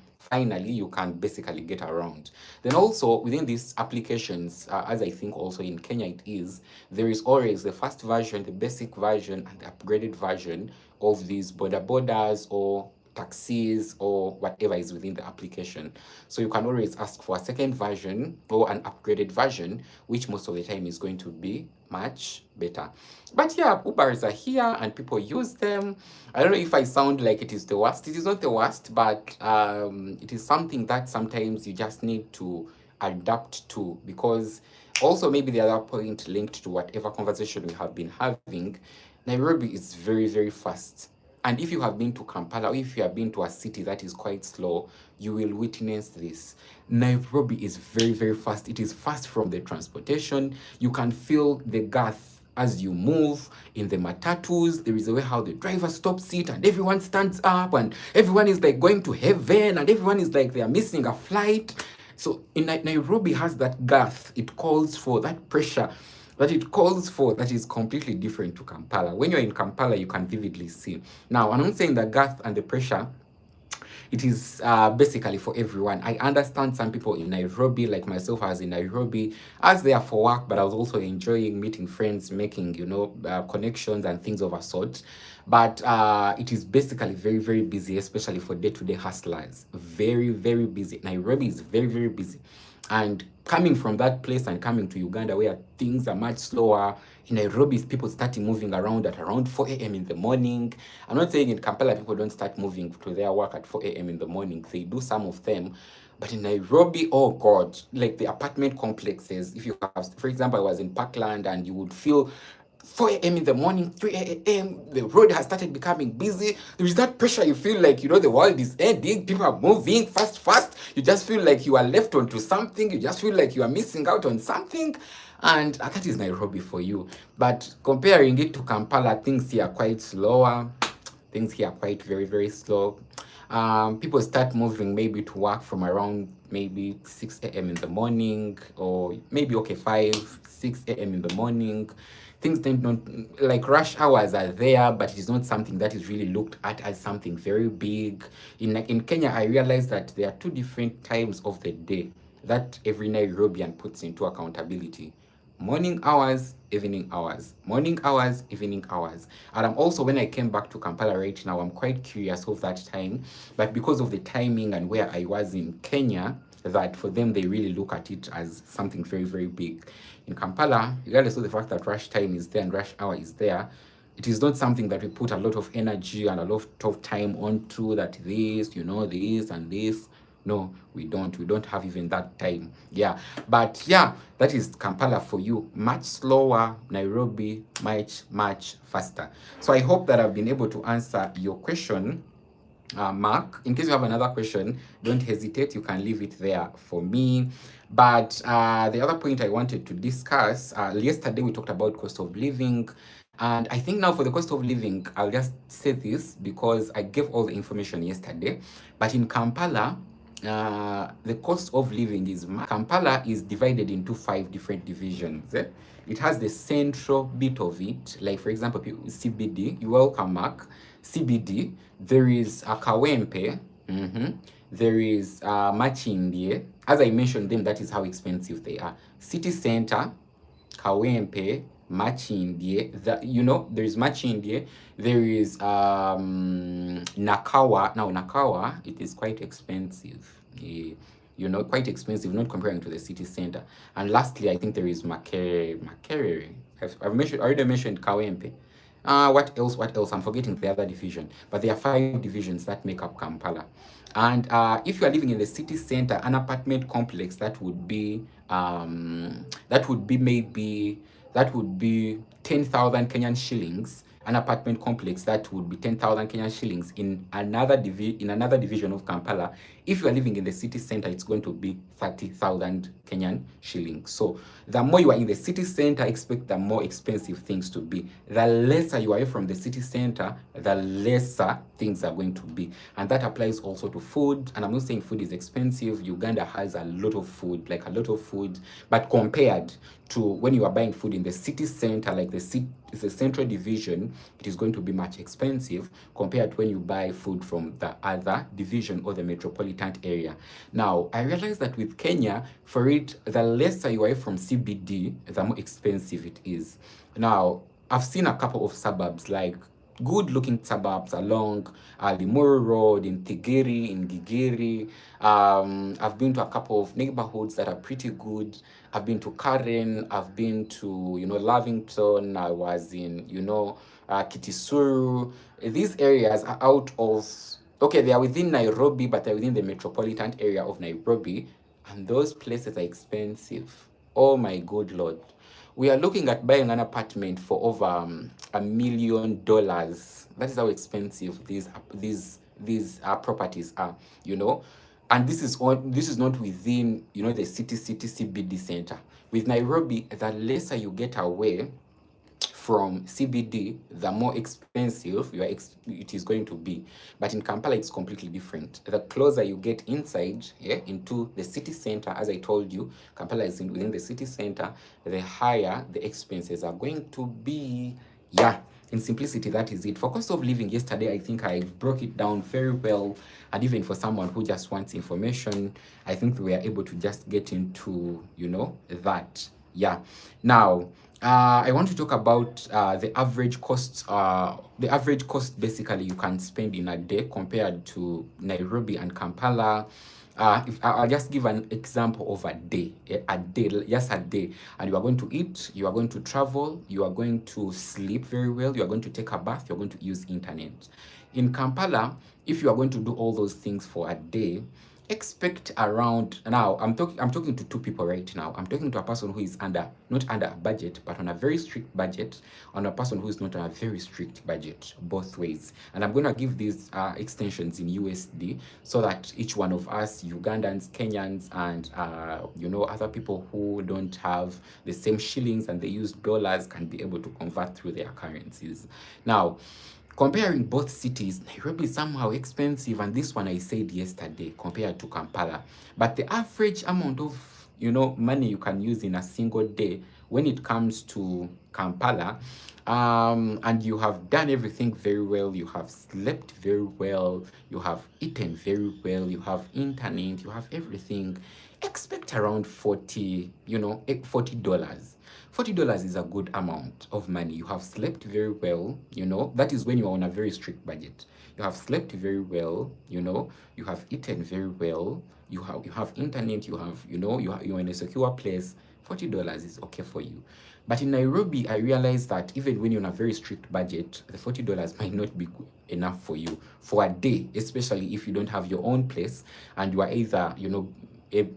you can basically get around. Then also within these applications, as I think also in Kenya it is, there is always the first version, the basic version, and the upgraded version of these borders or taxis or whatever is within the application. So you can always ask for a second version or an upgraded version, which most of the time is going to be much better. But yeah, Ubers are here and people use them. I don't know if I sound like it is the worst. It is not the worst, but it is something that sometimes you just need to adapt to, because also maybe the other point linked to whatever conversation we have been having, Nairobi is very, very fast. And if you have been to Kampala, or if you have been to a city that is quite slow, you will witness this. Nairobi is very, very fast. It is fast from the transportation. You can feel the girth as you move in the matatus. There is a way how the driver stops it and everyone stands up and everyone is like going to heaven and everyone is like they are missing a flight. So in Nairobi has that girth. It calls for that pressure that it calls for, that is completely different to Kampala. When you're in Kampala, you can vividly see. Now, I'm not saying the girth and the pressure, it is basically for everyone. I understand some people in Nairobi, like myself, I was in Nairobi. I was there for work, but I was also enjoying meeting friends, making, connections and things of a sort. But it is basically very, very busy, especially for day-to-day hustlers. Very, very busy. Nairobi is very, very busy. And coming from that place and coming to Uganda where things are much slower, in Nairobi people starting moving around at around 4 a.m. in the morning. I'm not saying in Kampala people don't start moving to their work at 4 a.m. in the morning. They do, some of them. But in Nairobi, oh God, like the apartment complexes, if you have, for example, I was in Parkland and you would feel 4 a.m. in the morning, 3 a.m., the road has started becoming busy. There is that pressure. You feel like, the world is ending. People are moving fast. You just feel like you are left onto something. You just feel like you are missing out on something. And that is Nairobi for you. But comparing it to Kampala, things here are quite slower. Things here are quite very, very slow. People start moving maybe to work from around maybe 6 a.m. in the morning, or maybe 5, 6 a.m. in the morning. Things don't, like, rush hours are there, but it is not something that is really looked at as something very big. In Kenya, I realized that there are two different times of the day that every Nairobian puts into accountability. Morning hours, evening hours. Morning hours, evening hours. And I'm also, when I came back to Kampala right now, I'm quite curious of that time. But because of the timing and where I was in Kenya, that for them they really look at it as something very, very big. In Kampala, regardless of the fact that rush time is there and rush hour is there, it is not something that we put a lot of energy and a lot of time onto, that this, this and this. No, we don't. We don't have even that time. Yeah. But yeah, that is Kampala for you. Much slower. Nairobi, much, much faster. So I hope that I've been able to answer your question, Mark. In case you have another question, don't hesitate. You can leave it there for me. But the other point I wanted to discuss, yesterday we talked about cost of living. And I think now for the cost of living, I'll just say this because I gave all the information yesterday. But in Kampala, the cost of living is, Kampala is divided into 5 different divisions. It has the central bit of it, like for example, CBD. You're welcome, Mark. CBD. There is a Kawempe. There is Machindie. As I mentioned them, that is how expensive they are. City Center, Kawempe, Machindie. There is Machindie. There is Nakawa. Now Nakawa, it is quite expensive. Quite expensive, not comparing to the city center. And lastly, I think there is Makerere. I've already mentioned Kawempe. What else? I'm forgetting the other division. But there are 5 divisions that make up Kampala. And if you are living in the city center, an apartment complex, that would be maybe 10,000 Kenyan shillings. An apartment complex, that would be 10,000 Kenyan shillings in another division of Kampala. If you are living in the city center, it's going to be 30,000 Kenyan shillings. So the more you are in the city center, expect the more expensive things to be. The lesser you are away from the city center, the lesser things are going to be. And that applies also to food. And I'm not saying food is expensive. Uganda has a lot of food, but compared to when you are buying food in the city center, like the central division, it is going to be much expensive compared to when you buy food from the other division or the metropolitan area. Now, I realize that with Kenya, for it, the lesser you are from CBD, the more expensive it is. Now, I've seen a couple of suburbs, like good-looking suburbs along Limuru Road, in Tigiri, in Gigiri. I've been to a couple of neighborhoods that are pretty good. I've been to Karen. I've been to, Lavington. I was in, Kitisuru. These areas are out of, they are within Nairobi, but they're within the metropolitan area of Nairobi. And those places are expensive. Oh my good Lord. We are looking at buying an apartment for over $1 million. That is how expensive these properties are, And this is not within, the city CBD center. With Nairobi, the lesser you get away from CBD, the more expensive it is going to be. But in Kampala, it's completely different. The closer you get inside, into the city center, as I told you, Kampala is within the city center, the higher the expenses are going to be. Yeah, in simplicity, that is it. For cost of living, yesterday, I think I broke it down very well. And even for someone who just wants information, I think we were able to just get into, that. Yeah. Now, I want to talk about the average cost. The average cost basically you can spend in a day compared to Nairobi and Kampala. I'll just give an example of a day, just a day. And you are going to eat, you are going to travel, you are going to sleep very well, you are going to take a bath, you're going to use internet. In Kampala, if you are going to do all those things for a day, expect around, now I'm talking to 2 people right now. I'm talking to a person who is not under a budget, but on a very strict budget, on a person who is not on a very strict budget, both ways. And I'm going to give these extensions in USD so that each one of us, Ugandans, Kenyans, and other people who don't have the same shillings and they use dollars can be able to convert through their currencies. Now, comparing both cities, Nairobi is somehow expensive, and this one I said yesterday compared to Kampala. But the average amount of money you can use in a single day when it comes to Kampala, and you have done everything very well, you have slept very well, you have eaten very well, you have internet, you have everything, expect around $40. $40 is a good amount of money. You have slept very well, that is when you are on a very strict budget. you have slept very well, you have eaten very well, you have internet, you're in a secure place. $40 is okay for you. But in Nairobi, I realized that even when you're on a very strict budget, the $40 might not be enough for you for a day, especially if you don't have your own place and you are either, a,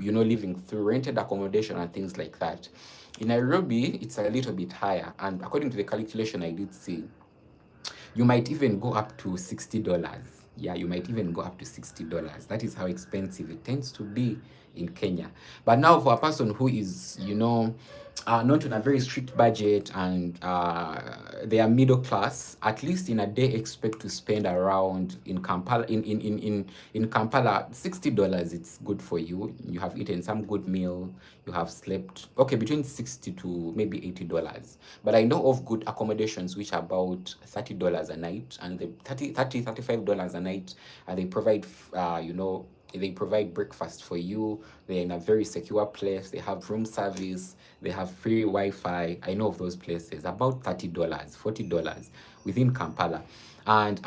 living through rented accommodation and things like that. In Nairobi, it's a little bit higher, and according to the calculation I did see, you might even go up to $60. Yeah, you might even go up to $60. That is how expensive it tends to be in Kenya. But now, for a person who is, not on a very strict budget and they are middle class, at least in a day, expect to spend around in Kampala, in Kampala, $60. It's good for you. You have eaten some good meal, you have slept, okay, between 60 to maybe $80. But I know of good accommodations which are about $30 a night, and the $35 a night, and they provide they provide breakfast for you. They're in a very secure place. They have room service. They have free Wi-Fi. I know of those places. About $30, $40 within Kampala. And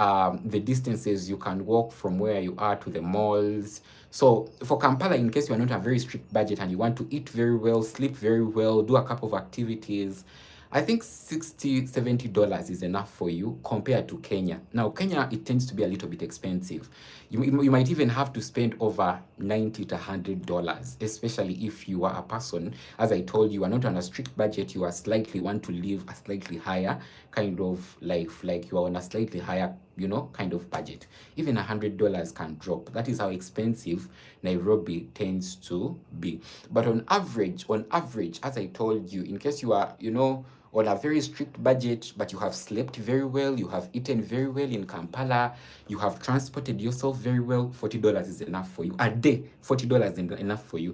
the distances you can walk from where you are to the malls. So for Kampala, in case you are not a very strict budget and you want to eat very well, sleep very well, do a couple of activities, I think $60, $70 is enough for you compared to Kenya. Now, Kenya, it tends to be a little bit expensive. You might even have to spend over $90 to $100, especially if you are a person, as I told you, are not on a strict budget, you are slightly want to live a slightly higher kind of life, like you are on a slightly higher, kind of budget. Even $100 can drop. That is how expensive Nairobi tends to be. But on average, as I told you, in case you are, on a very strict budget, but you have slept very well, you have eaten very well in Kampala, you have transported yourself very well, $40 is enough for you. A day, $40 is enough for you.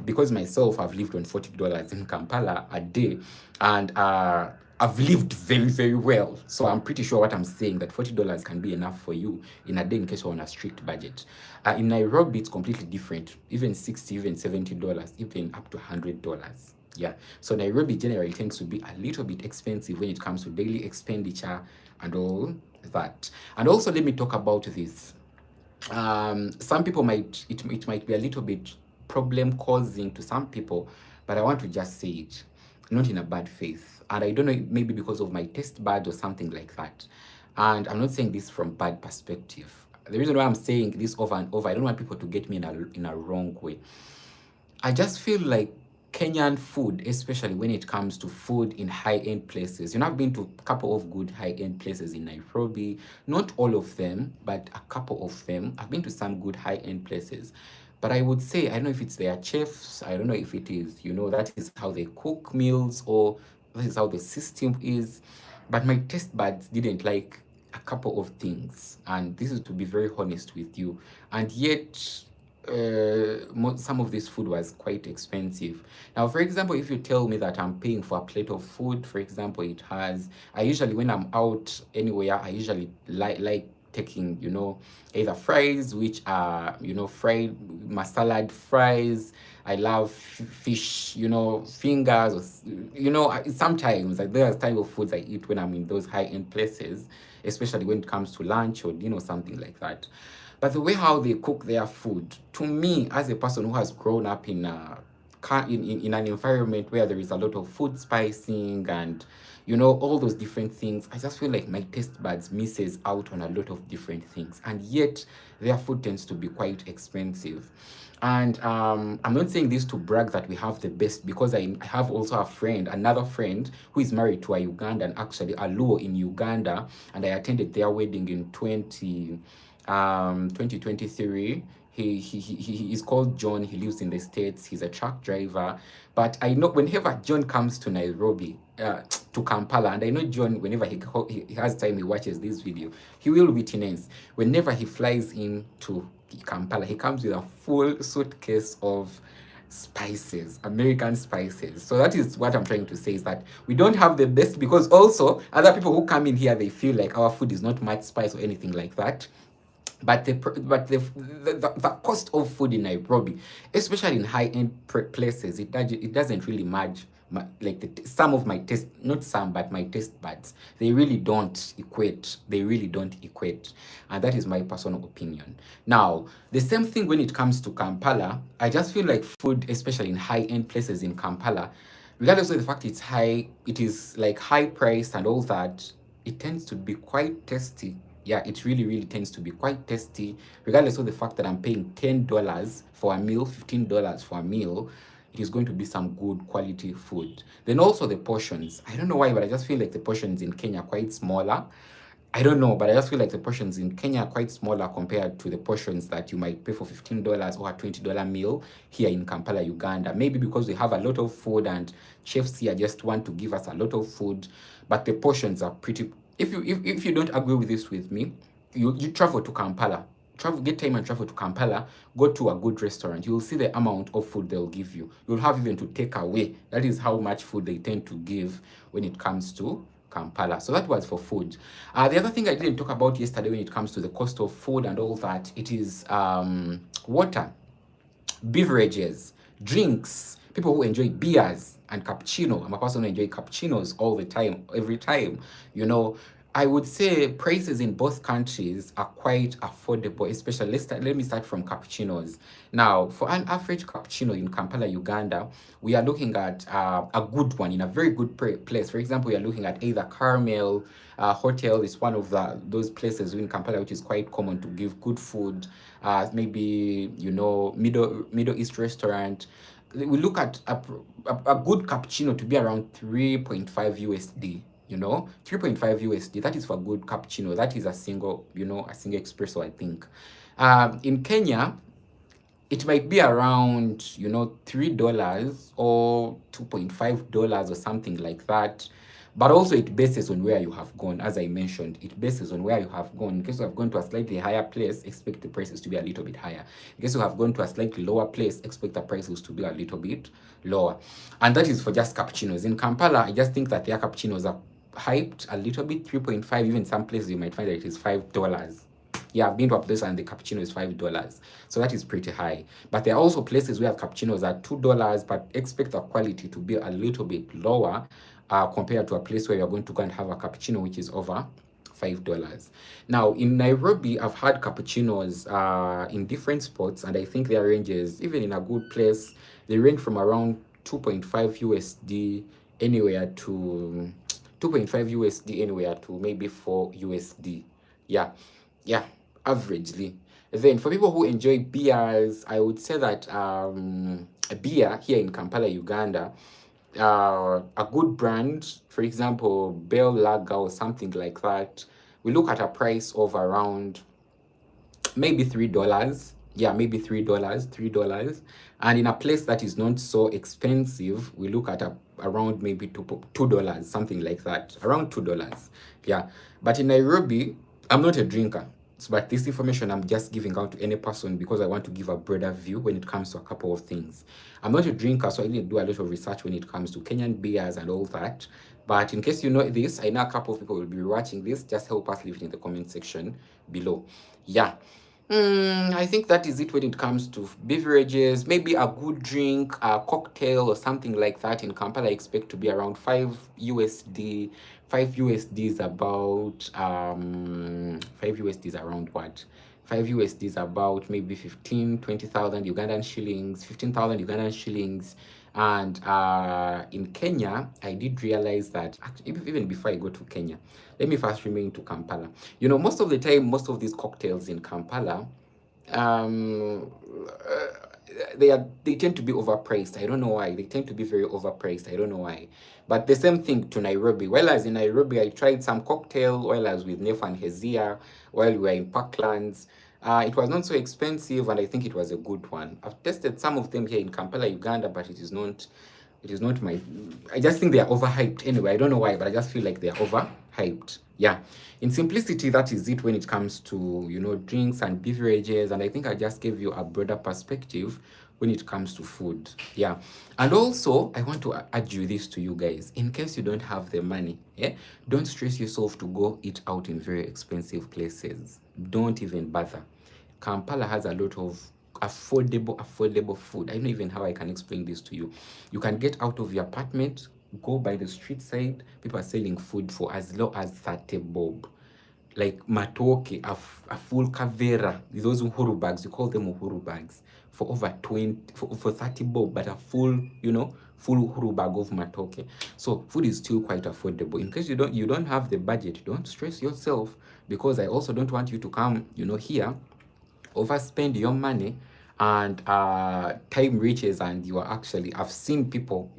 Because myself, I've lived on $40 in Kampala a day, and I've lived very, very well. So I'm pretty sure what I'm saying, that $40 can be enough for you in a day in case you're on a strict budget. In Nairobi, it's completely different. Even $60, even $70, even up to $100. Yeah, so Nairobi generally tends to be a little bit expensive when it comes to daily expenditure and all that. And also, let me talk about this. Some people it might be a little bit problem causing to some people, but I want to just say it, not in a bad faith. And I don't know, maybe because of my taste bud or something like that. And I'm not saying this from bad perspective. The reason why I'm saying this over and over, I don't want people to get me in a wrong way. I just feel like Kenyan food, especially when it comes to food in high-end places. I've been to a couple of good high-end places in Nairobi. Not all of them, but a couple of them. I've been to some good high-end places. But I would say, I don't know if it's their chefs, I don't know if it is, that is how they cook meals, or that is how the system is. But my taste buds didn't like a couple of things. And this is to be very honest with you. And yet, some of this food was quite expensive. Now, for example, if you tell me that I'm paying for a plate of food, for example, I usually, when I'm out anywhere, I usually like taking, either fries, which are, fried masala fries. I love fish, fingers, or, sometimes like, there are type of foods I eat when I'm in those high-end places, especially when it comes to lunch or, something like that. But the way how they cook their food, to me, as a person who has grown up in an environment where there is a lot of food spicing and, all those different things, I just feel like my taste buds misses out on a lot of different things. And yet, their food tends to be quite expensive. And I'm not saying this to brag that we have the best, because I have also another friend who is married to a Ugandan, actually a Luo in Uganda, and I attended their wedding in 2023. He is called John. He lives in the States. He's a truck driver. But I know whenever John comes to Nairobi, to Kampala, and I know John, whenever he has time, he watches this video, he will witness, whenever he flies into Kampala, he comes with a full suitcase of spices, American spices. So that is what I'm trying to say, is that we don't have the best, because also other people who come in here, they feel like our food is not much spice or anything like that. But the cost of food in Nairobi, especially in high-end places, it doesn't really match some of my taste, not some, but my taste buds, they really don't equate. They really don't equate. And that is my personal opinion. Now, the same thing when it comes to Kampala, I just feel like food, especially in high-end places in Kampala, regardless of the fact it's high, it is like high priced and all that, it tends to be quite tasty. Yeah, it really, really tends to be quite tasty, regardless of the fact that I'm paying $10 for a meal, $15 for a meal. It is going to be some good quality food. Then also the portions. I don't know why, but I just feel like the portions in Kenya are quite smaller. I don't know, but I just feel like the portions in Kenya are quite smaller compared to the portions that you might pay for $15 or a $20 meal here in Kampala, Uganda. Maybe because we have a lot of food and chefs here just want to give us a lot of food, but the portions are pretty. If you don't agree with this with me, you travel to Kampala. Get time and travel to Kampala, go to a good restaurant. You'll see the amount of food they'll give you. You'll have even to take away. That is how much food they tend to give when it comes to Kampala. So that was for food. The other thing I didn't talk about yesterday when it comes to the cost of food and all that, it is water, beverages, drinks, people who enjoy beers and cappuccino. I'm a person who enjoys cappuccinos all the time, every time. You know, I would say prices in both countries are quite affordable, especially let me start from cappuccinos. Now, for an average cappuccino in Kampala, Uganda, we are looking at a good one in a very good place. For example, we are looking at either Carmel Hotel is one of those places in Kampala which is quite common to give good food. Maybe Middle East restaurant. We look at a good cappuccino to be around 3.5 USD. 3.5 USD. That is for a good cappuccino. That is a single espresso, I think. In Kenya, it might be around, $3 or $2.5 or something like that. But also it bases on where you have gone. As I mentioned, it bases on where you have gone. In case you have gone to a slightly higher place, expect the prices to be a little bit higher. In case you have gone to a slightly lower place, expect the prices to be a little bit lower. And that is for just cappuccinos. In Kampala, I just think that their cappuccinos are hyped a little bit, 3.5. Even some places you might find that it is $5. Yeah, I've been to a place and the cappuccino is $5. So that is pretty high. But there are also places where cappuccinos are $2, but expect the quality to be a little bit lower compared to a place where you're going to go and have a cappuccino which is over $5. Now, in Nairobi, I've had cappuccinos in different spots, and I think their ranges, even in a good place, they range from around 2.5 USD anywhere to 2.5 USD anywhere to maybe 4 USD. Yeah, averagely. Then for people who enjoy beers, I would say that a beer here in Kampala, Uganda, a good brand, for example, Bell Lager or something like that, we look at a price of around maybe $3. Yeah, maybe $3. And in a place that is not so expensive, we look at around maybe $2, something like that, around $2. Yeah, but in Nairobi, I'm not a drinker. But this information I'm just giving out to any person because I want to give a broader view when it comes to a couple of things. I'm not a drinker, so I didn't do a lot of research when it comes to Kenyan beers and all that. But in case you know this, I know a couple of people will be watching this. Just help us leave it in the comment section below. Yeah. I think that is it when it comes to beverages. Maybe a good drink, a cocktail or something like that in Kampala, I expect to be around 5 USD. 5 USD is about 5 USD is around what? 5 USD is about maybe 20,000 Ugandan shillings, 15,000 Ugandan shillings. And in Kenya, I did realize that even before I go to Kenya, let me first remain to Kampala. Most of the time, most of these cocktails in Kampala, they tend to be overpriced. I don't know why. They tend to be very overpriced. I don't know why. But the same thing to Nairobi. While I was in Nairobi, I tried some cocktail while I was with Nefa and Hezia, while we were in Parklands. It was not so expensive, and I think it was a good one. I've tested some of them here in Kampala, Uganda, but it is not my. I just think they are overhyped. Anyway, I don't know why, but I just feel like they are overhyped. Yeah. In simplicity, that is it when it comes to drinks and beverages, and I think I just gave you a broader perspective when it comes to food. Yeah. And also, I want to urge you this to you guys. In case you don't have the money, don't stress yourself to go eat out in very expensive places. Don't even bother. Kampala has a lot of affordable food. I don't even how I can explain this to you. You can get out of your apartment, go by the street side, people are selling food for as low as 30 bob. Like matoke, a full kavera, those uhuru bags, you call them uhuru bags, for over 20, for 30 bob, but a full, full uhuru bag of matoke. So food is still quite affordable. In case you don't have the budget, don't stress yourself, because I also don't want you to come, here, overspend your money, and time reaches and you are actually, I've seen people,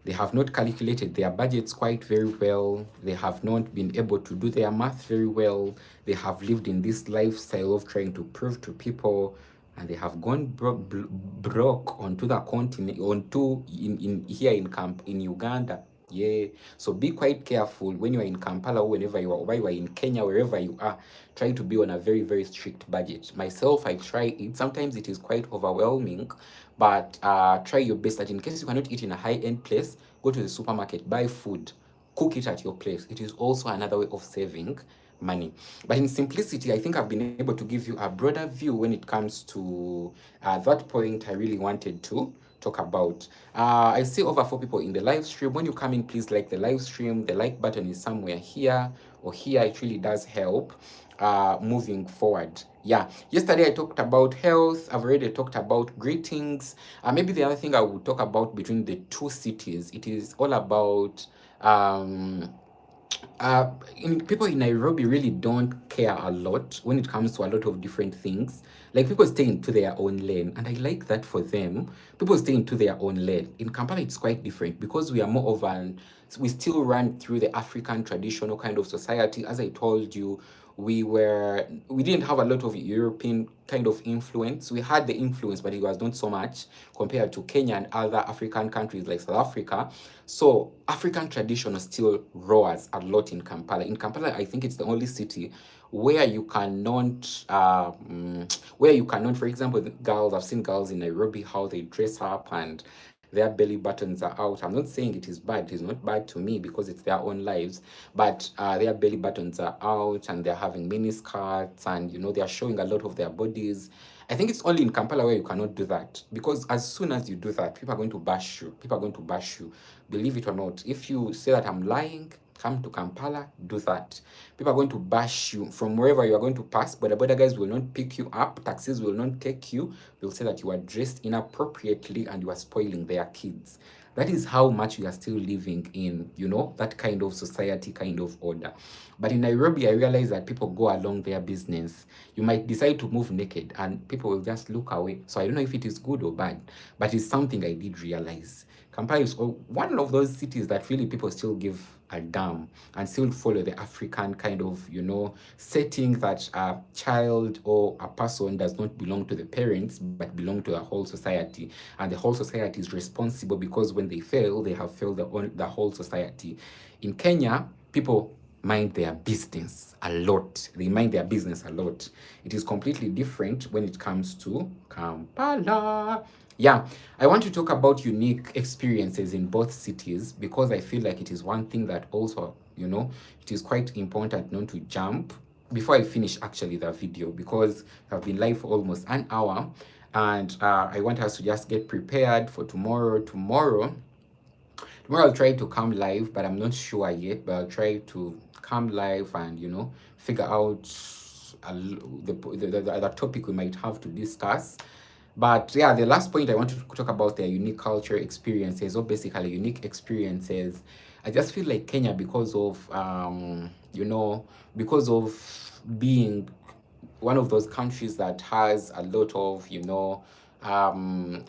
they have not calculated their budgets quite very well, they have not been able to do their math very well, they have lived in this lifestyle of trying to prove to people, and they have gone broke onto the continent, onto in here in camp in Uganda. Yeah, so be quite careful when you are in Kampala, or whenever you are, while you are in Kenya, wherever you are. Try to be on a very, very strict budget. Myself, I try it. Sometimes it is quite overwhelming, but try your best that in case you cannot eat in a high-end place, go to the supermarket, buy food, cook it at your place. It is also another way of saving money. But in simplicity, I think I've been able to give you a broader view when it comes to that point I really wanted to talk about. I see over 4 people in the live stream. When you come in, please like the live stream. The like button is somewhere here or here. It really does help moving forward. Yeah, yesterday I talked about health. I've already talked about greetings. Maybe the other thing I will talk about between the two cities, it is all about um, people in Nairobi really don't care a lot when it comes to a lot of different things. Like people stay into their own lane, and I like that for them. People stay into their own lane. In Kampala, it's quite different because we are more of an, we still run through the African traditional kind of society. As I told you, we didn't have a lot of European kind of influence. We had the influence, but it was not so much compared to Kenya and other African countries like South Africa. So African tradition still roars a lot in Kampala. In Kampala, I think it's the only city where you cannot, for example, the girls, I've seen girls in Nairobi, how they dress up and their belly buttons are out. I'm not saying it is bad. It is not bad to me because it's their own lives, but their belly buttons are out and they're having mini skirts, and they're showing a lot of their bodies. I think it's only in Kampala where you cannot do that, because as soon as you do that, people are going to bash you. People are going to bash you. Believe it or not. If you say that I'm lying, come to Kampala, do that. People are going to bash you from wherever you are going to pass, but the border guys will not pick you up. Taxis will not take you. They'll say that you are dressed inappropriately and you are spoiling their kids. That is how much we are still living in, that kind of society, kind of order. But in Nairobi, I realize that people go along their business. You might decide to move naked and people will just look away. So I don't know if it is good or bad, but it's something I did realize. Kampala is one of those cities that really people still give a damn and still follow the African kind of, setting that a child or a person does not belong to the parents, but belong to the whole society. And the whole society is responsible because when they fail, they have failed the whole society. In Kenya, people mind their business a lot. They mind their business a lot. It is completely different when it comes to Kampala. Yeah, I want to talk about unique experiences in both cities because I feel like it is one thing that also, it is quite important not to jump before I finish actually the video, because I've been live for almost an hour, and I want us to just get prepared for tomorrow. Tomorrow I'll try to come live, but I'm not sure yet, but I'll try to come live and, figure out the other topic we might have to discuss. But yeah, the last point I wanted to talk about their unique culture experiences, or basically unique experiences. I just feel like Kenya, because of because of being one of those countries that has a lot of,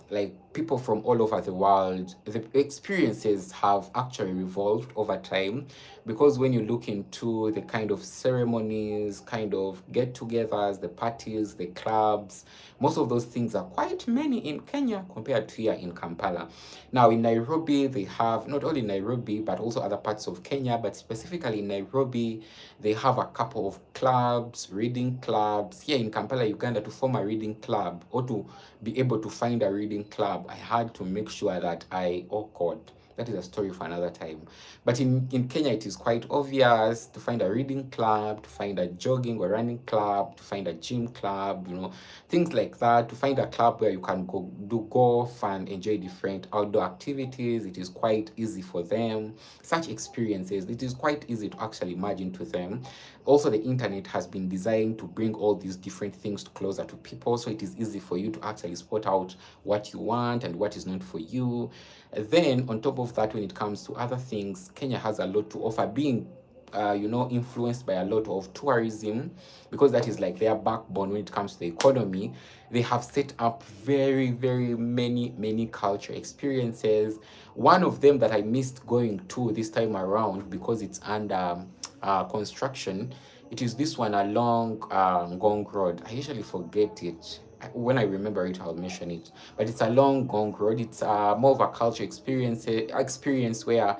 like people from all over the world, the experiences have actually evolved over time, because when you look into the kind of ceremonies, kind of get-togethers, the parties, the clubs, most of those things are quite many in Kenya compared to here in Kampala. Now in Nairobi, they have, not only Nairobi, but also other parts of Kenya, but specifically in Nairobi, they have a couple of clubs, reading clubs. Here in Kampala, Uganda, to form a reading club or to be able to find a reading club, I had to make sure that oh God, that is a story for another time. But in Kenya, it is quite obvious to find a reading club, to find a jogging or running club, to find a gym club, things like that, to find a club where you can go do golf and enjoy different outdoor activities. It is quite easy for them. Such experiences, it is quite easy to actually merge into them. Also, the internet has been designed to bring all these different things closer to people, so it is easy for you to actually spot out what you want and what is not for you. Then, on top of that, when it comes to other things, Kenya has a lot to offer, being influenced by a lot of tourism, because that is like their backbone when it comes to the economy. They have set up very, very many culture experiences. One of them that I missed going to this time around because it's under construction, it is this one along Gong Road. I usually forget it. When I remember it, I'll mention it. But it's along Gong Road. It's more of a culture experience where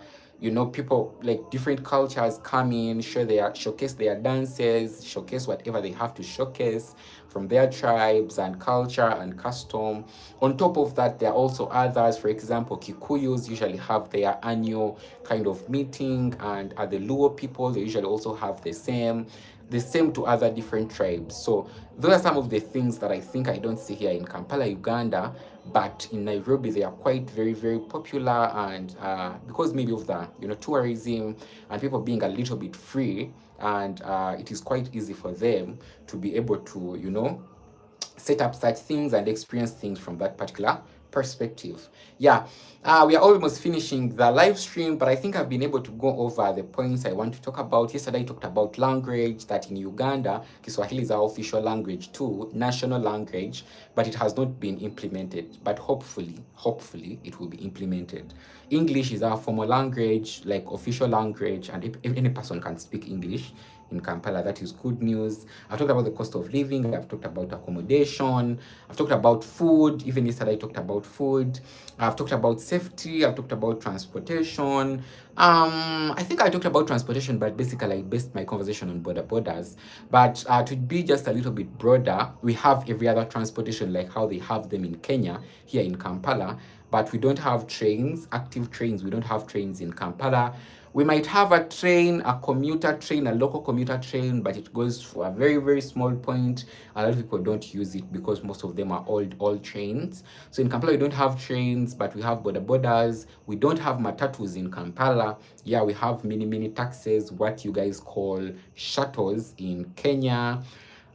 people like different cultures come in, showcase their dances, showcase whatever they have to showcase from their tribes and culture and custom. On top of that, there are also others. For example, Kikuyus usually have their annual kind of meeting, and the Luo people, they usually also have the same to other different tribes. So those are some of the things that I think I don't see here in Kampala, Uganda, but in Nairobi they are quite very popular, and because maybe of the tourism and people being a little bit free, and it is quite easy for them to be able to set up such things and experience things from that particular perspective. Yeah, we are almost finishing the live stream, but I think I've been able to go over the points I want to talk about. Yesterday I talked about language, that in Uganda Kiswahili is our official language too, national language, but it has not been implemented. But hopefully it will be implemented. English is our formal language, like official language, and if any person can speak English in Kampala, that is good news. I've talked about the cost of living, I've talked about accommodation, I've talked about food. Even yesterday I talked about food. I've talked about safety, I've talked about transportation. I think I talked about transportation, but basically I based my conversation on borders. But to be just a little bit broader, we have every other transportation like how they have them in Kenya, here in Kampala, but we don't have trains, active trains. We don't have trains in Kampala. We might have a train, a commuter train, a local commuter train, but it goes for a very small point. A lot of people don't use it because most of them are old trains. So in Kampala, we don't have trains, but we have borders. We don't have matatus in Kampala. Yeah, we have many taxis, what you guys call shuttles in Kenya.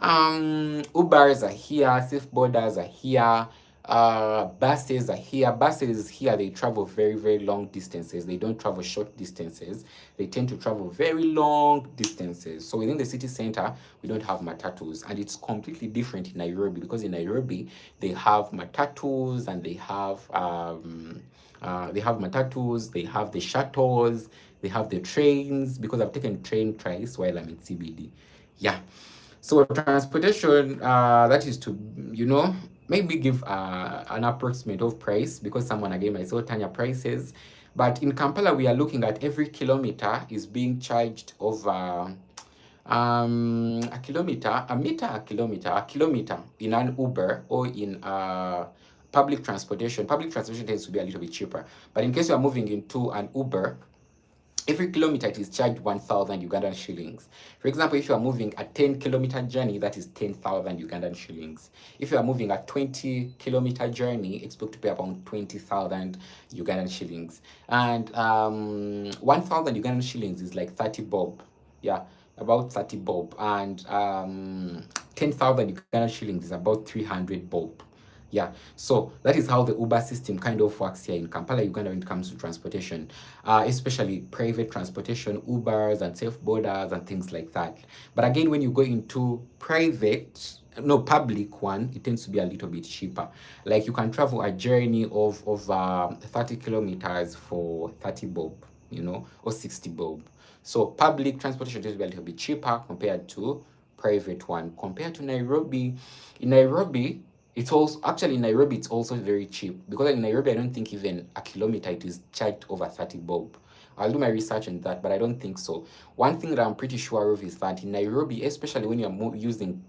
Ubers are here, safe borders are here. Buses are here. Buses here, they travel very long distances. They don't travel short distances. They tend to travel very long distances. So within the city center, we don't have matatus, and it's completely different in Nairobi, because in Nairobi they have matatus, and they have matatus, they have the shuttles, they have the trains, because I've taken train twice while I'm in CBD. Yeah. So transportation, that is to, maybe give an approximate of price, because someone again might say Tanya prices. But in Kampala, we are looking at every kilometer is being charged over a kilometer in an Uber or in public transportation. Public transportation tends to be a little bit cheaper. But in case you are moving into an Uber, every kilometer it is charged 1,000 Ugandan shillings. For example, if you are moving a 10-kilometer journey, that is 10,000 Ugandan shillings. If you are moving a 20-kilometer journey, expect to pay about 20,000 Ugandan shillings. And 1,000 Ugandan shillings is like 30 bob. Yeah, about 30 bob. And 10,000 Ugandan shillings is about 300 bob. Yeah, so that is how the Uber system kind of works here in Kampala, Uganda, when it comes to transportation, especially private transportation, Ubers and safe borders and things like that. But again, when you go into public one, it tends to be a little bit cheaper. Like you can travel a journey of 30 kilometers for 30 bob, or 60 bob. So public transportation tends to be a little bit cheaper compared to private one. Compared to Nairobi, in Nairobi, it's also very cheap, because in Nairobi I don't think even a kilometer it is charged over 30 bob. I'll do my research on that, but I don't think so. One thing that I'm pretty sure of is that in Nairobi, especially when you're using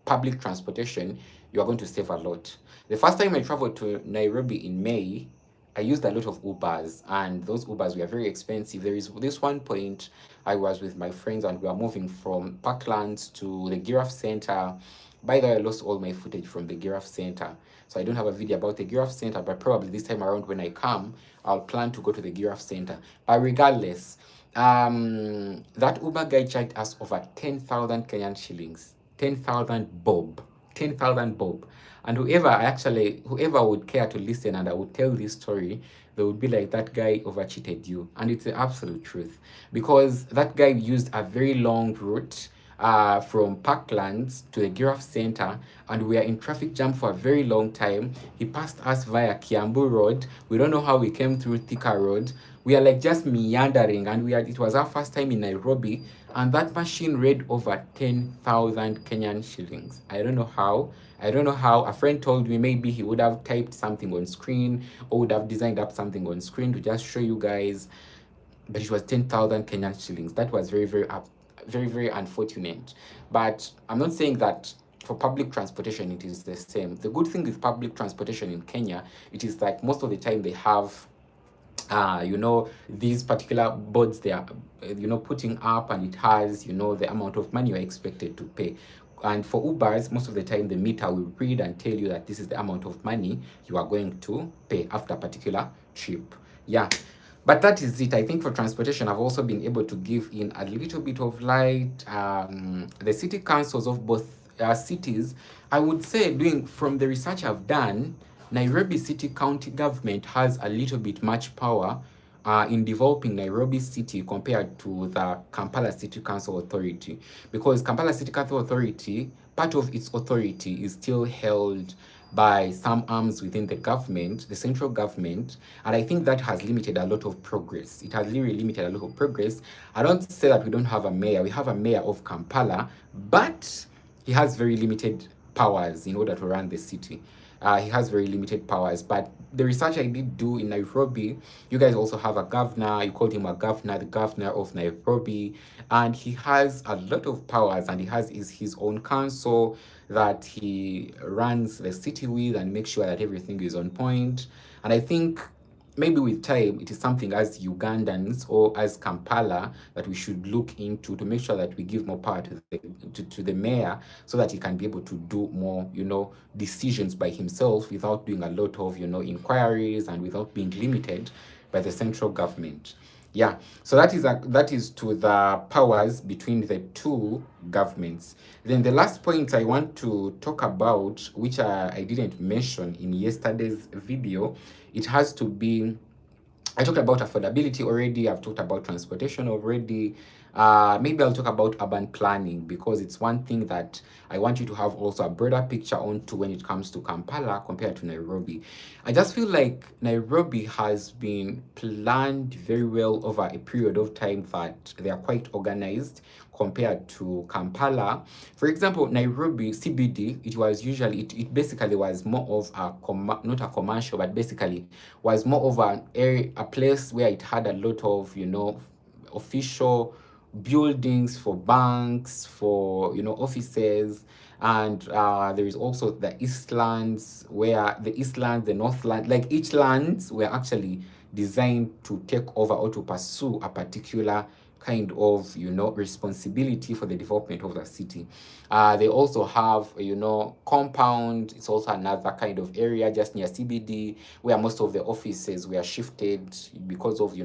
public transportation, you are going to save a lot. The first time I traveled to Nairobi in May, I used a lot of Ubers, and those Ubers were very expensive. There is this one point I was with my friends, and we were moving from Parklands to the Giraffe Center. By the way, I lost all my footage from the Giraffe Center, so I don't have a video about the Giraffe Center, but probably this time around when I come, I'll plan to go to the Giraffe Center. But regardless, that Uber guy charged us over 10,000 Kenyan shillings. 10,000 bob. 10,000 bob. And whoever would care to listen and I would tell this story, they would be like, that guy over cheated you. And it's the absolute truth. Because that guy used a very long route from Parklands to the Giraffe Center, and we are in traffic jam for a very long time. He passed us via Kiambu Road. We don't know how we came through Thika Road. We are like just meandering, and it was our first time in Nairobi, and that machine read over 10,000 Kenyan shillings. I don't know how. I don't know how. A friend told me maybe he would have typed something on screen or would have designed up something on screen to just show you guys, but it was 10,000 Kenyan shillings. That was very, very unfortunate. But I'm not saying that for public transportation it is the same. The good thing with public transportation in Kenya, it is like most of the time they have these particular boards they are putting up, and it has the amount of money you're expected to pay. And for Ubers, most of the time the meter will read and tell you that this is the amount of money you are going to pay after a particular trip. Yeah. But that is it. I think for transportation, I've also been able to give in a little bit of light. The city councils of both cities, I would say, doing from the research I've done, Nairobi City County government has a little bit much power in developing Nairobi City compared to the Kampala City Council Authority. Because Kampala City Council Authority, part of its authority is still held by some arms within the government, the central government, and I think that has limited a lot of progress. It has really limited a lot of progress. I don't say that we don't have a mayor. We have a mayor of Kampala, but he has very limited powers in order to run the city. He has very limited powers. But the research I did do in Nairobi, you guys also have a governor. You called him a governor, the governor of Nairobi, and he has a lot of powers, and he has his own council that he runs the city with and makes sure that everything is on point. And I think maybe with time, it is something as Ugandans or as Kampala that we should look into to make sure that we give more power to the mayor, so that he can be able to do more, decisions by himself without doing a lot of, inquiries, and without being limited by the central government. Yeah, so that is to the powers between the two governments. Then the last point I want to talk about, which I didn't mention in yesterday's video, it has to be, I talked about affordability already, I've talked about transportation already. Maybe I'll talk about urban planning, because it's one thing that I want you to have also a broader picture onto when it comes to Kampala compared to Nairobi. I just feel like Nairobi has been planned very well over a period of time, that they are quite organized compared to Kampala. For example, Nairobi CBD, it basically was more of not a commercial, but basically was more of a place where it had a lot of, official buildings for banks, for, offices. And there is also the Eastlands, the Northland, like each lands were actually designed to take over or to pursue a particular kind of, responsibility for the development of the city. They also have, compound. It's also another kind of area just near CBD, where most of the offices were shifted because of,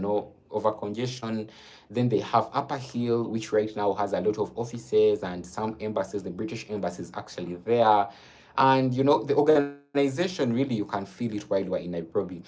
over congestion. Then they have Upper Hill, which right now has a lot of offices and some embassies. The British embassy is actually there. And, the organization, really, you can feel it while we're in Nairobi.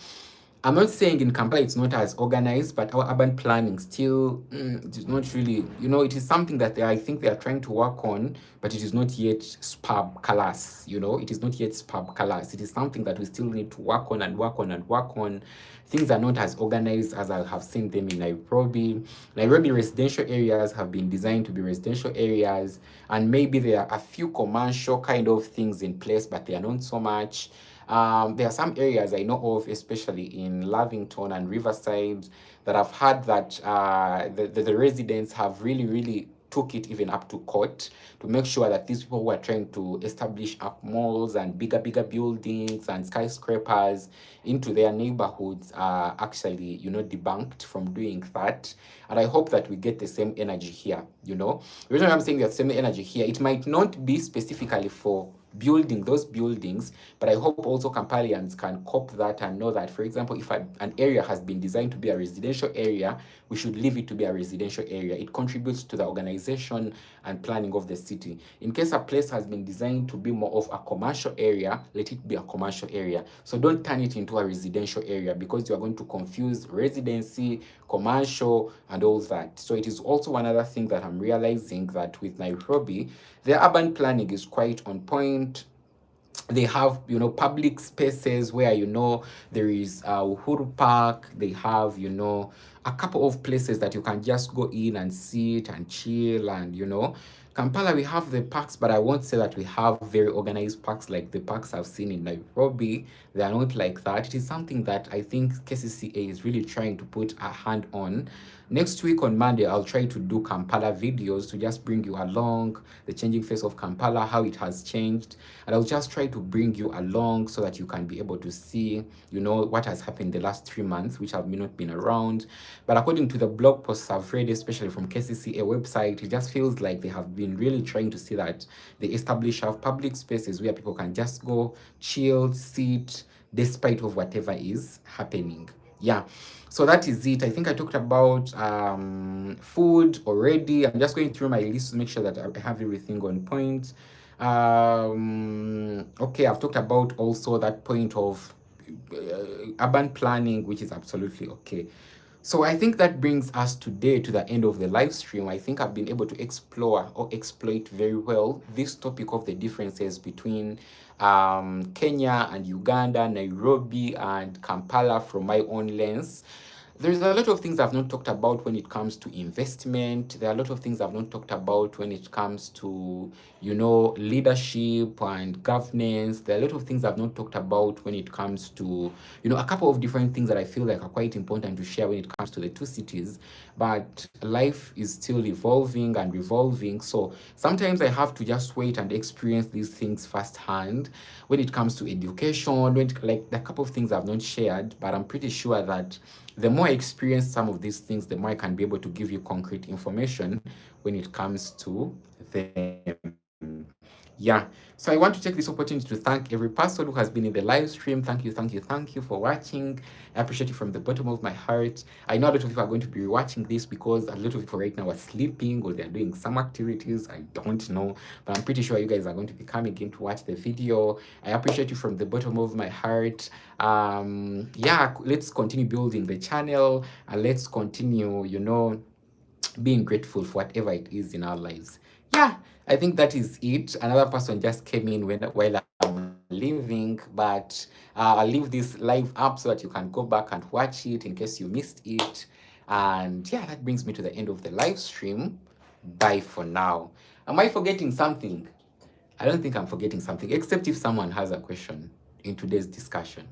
I'm not saying in Kampala it's not as organized, but our urban planning still it is not really, it is something that I think they are trying to work on, but it is not yet superb class, it is not yet superb class. It is something that we still need to work on and work on and work on. Things are not as organized as I have seen them in Nairobi. Nairobi residential areas have been designed to be residential areas, and maybe there are a few commercial kind of things in place, but they are not so much. There are some areas I know of, especially in Lavington and Riverside, that I've heard that the residents have really took it even up to court to make sure that these people who are trying to establish up malls and bigger buildings and skyscrapers into their neighborhoods are actually, debunked from doing that. And I hope that we get the same energy here. The reason why I'm saying the same energy here, it might not be specifically for building those buildings, but I hope also Kampalians can cop that and know that, for example, if an area has been designed to be a residential area, we should leave it to be a residential area. It contributes to the organization and planning of the city. In case a place has been designed to be more of a commercial area, let it be a commercial area. So don't turn it into a residential area, because you are going to confuse residency, commercial, and all that. So it is also another thing that I'm realizing, that with Nairobi, the urban planning is quite on point. They have, public spaces where, there is Uhuru Park. They have, a couple of places that you can just go in and sit and chill. And Kampala, we have the parks, but I won't say that we have very organized parks like the parks I've seen in Nairobi. They are not like that. It is something that I think KCCA is really trying to put a hand on. Next week on Monday, I'll try to do Kampala videos to just bring you along the changing face of Kampala, how it has changed. And I'll just try to bring you along so that you can be able to see, what has happened the last 3 months, which have not been around. But according to the blog posts I've read, especially from KCCA website, it just feels like they have been really trying to see that they establish public spaces where people can just go, chill, sit, despite of whatever is happening. Yeah, so that is it. I think I talked about food already. I'm just going through my list to make sure that I have everything on point. Okay, I've talked about also that point of urban planning, which is absolutely okay. So I think that brings us today to the end of the live stream. I think I've been able to explore or exploit very well this topic of the differences between Kenya and Uganda, Nairobi and Kampala from my own lens. There's a lot of things I've not talked about when it comes to investment. There are a lot of things I've not talked about when it comes to, leadership and governance. There are a lot of things I've not talked about when it comes to, a couple of different things that I feel like are quite important to share when it comes to the two cities. But life is still evolving and revolving. So sometimes I have to just wait and experience these things firsthand. When it comes to education, like a couple of things I've not shared, but I'm pretty sure that the more I experience some of these things, the more I can be able to give you concrete information when it comes to them. Yeah, so I want to take this opportunity to thank every person who has been in the live stream. Thank you for watching. I appreciate you from the bottom of my heart. I know a lot of you are going to be watching this because a lot of people right now are sleeping or they're doing some activities. I don't know, but I'm pretty sure you guys are going to be coming in to watch the video. I appreciate you from the bottom of my heart. Yeah, let's continue building the channel and let's continue, being grateful for whatever it is in our lives. Yeah, I think that is it. Another person just came in while I'm leaving, but I'll leave this live up so that you can go back and watch it in case you missed it. And yeah, that brings me to the end of the live stream. Bye for now. Am I forgetting something? I don't think I'm forgetting something, except if someone has a question in today's discussion.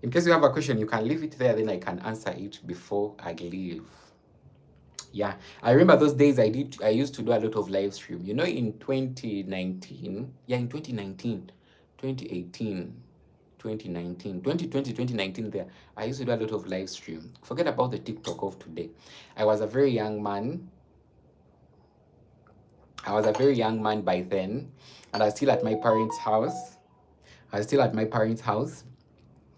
In case you have a question, you can leave it there, then I can answer it before I leave. Yeah, I remember those days I used to do a lot of live stream. In 2019, 2018, 2019, 2020, 2019 there, I used to do a lot of live stream. Forget about the TikTok of today. I was a very young man. By then, and I was still at my parents' house.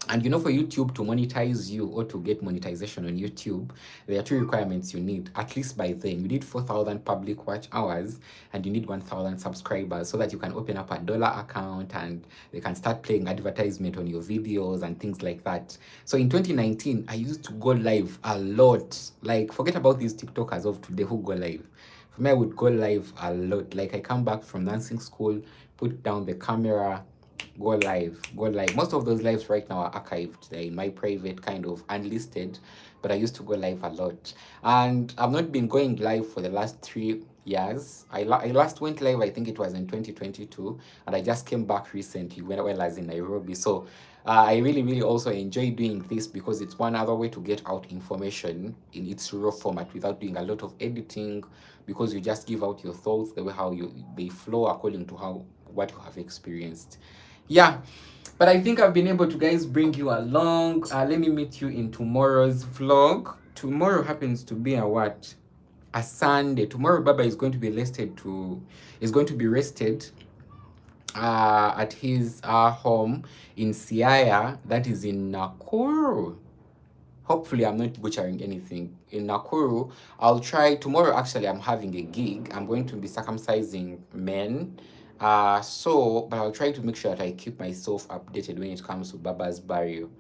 And for YouTube to monetize you or to get monetization on YouTube, there are two requirements you need. At least by then, you need 4,000 public watch hours and you need 1,000 subscribers so that you can open up a dollar account and they can start playing advertisement on your videos and things like that. So in 2019, I used to go live a lot. Like, forget about these TikTokers of today who go live. For me, I would go live a lot. Like, I come back from dancing school, put down the camera, go live, go live. Most of those lives right now are archived. They're in my private, kind of unlisted, but I used to go live a lot. And I've not been going live for the last 3 years. I last went live, I think it was in 2022, and I just came back recently when I was in Nairobi. So I really, really also enjoy doing this because it's one other way to get out information in its raw format without doing a lot of editing, because you just give out your thoughts the way how they flow according to how what you have experienced. Yeah, but I think I've been able to, guys, bring you along. Let me meet you in tomorrow's vlog. Tomorrow happens to be a what? A Sunday. Tomorrow Baba is going to be rested at his home in Siaya, that is in Nakuru. Hopefully I'm not butchering anything. In Nakuru, I'll try tomorrow. Actually, I'm having a gig. I'm going to be circumcising men. But I'll try to make sure that I keep myself updated when it comes to Baba's burial.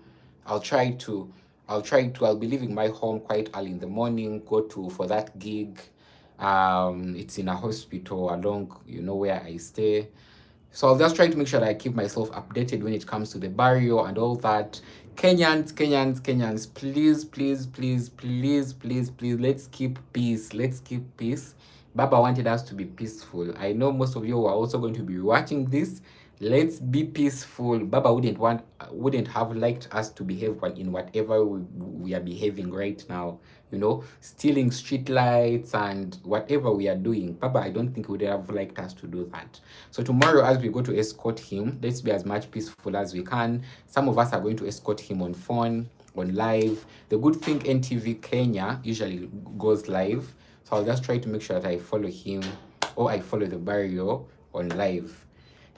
I'll try to, I'll be leaving my home quite early in the morning, go to for that gig. It's in a hospital along, where I stay. So I'll just try to make sure that I keep myself updated when it comes to the burial and all that. Kenyans, please, please, please, please, please, please, let's keep peace. Let's keep peace. Baba wanted us to be peaceful. I know most of you are also going to be watching this. Let's be peaceful. Baba wouldn't have liked us to behave in whatever we are behaving right now. Stealing street lights and whatever we are doing. Baba, I don't think would have liked us to do that. So tomorrow, as we go to escort him, let's be as much peaceful as we can. Some of us are going to escort him on phone, on live. The good thing, NTV Kenya usually goes live. So I'll just try to make sure that I follow him or I follow the burial on live.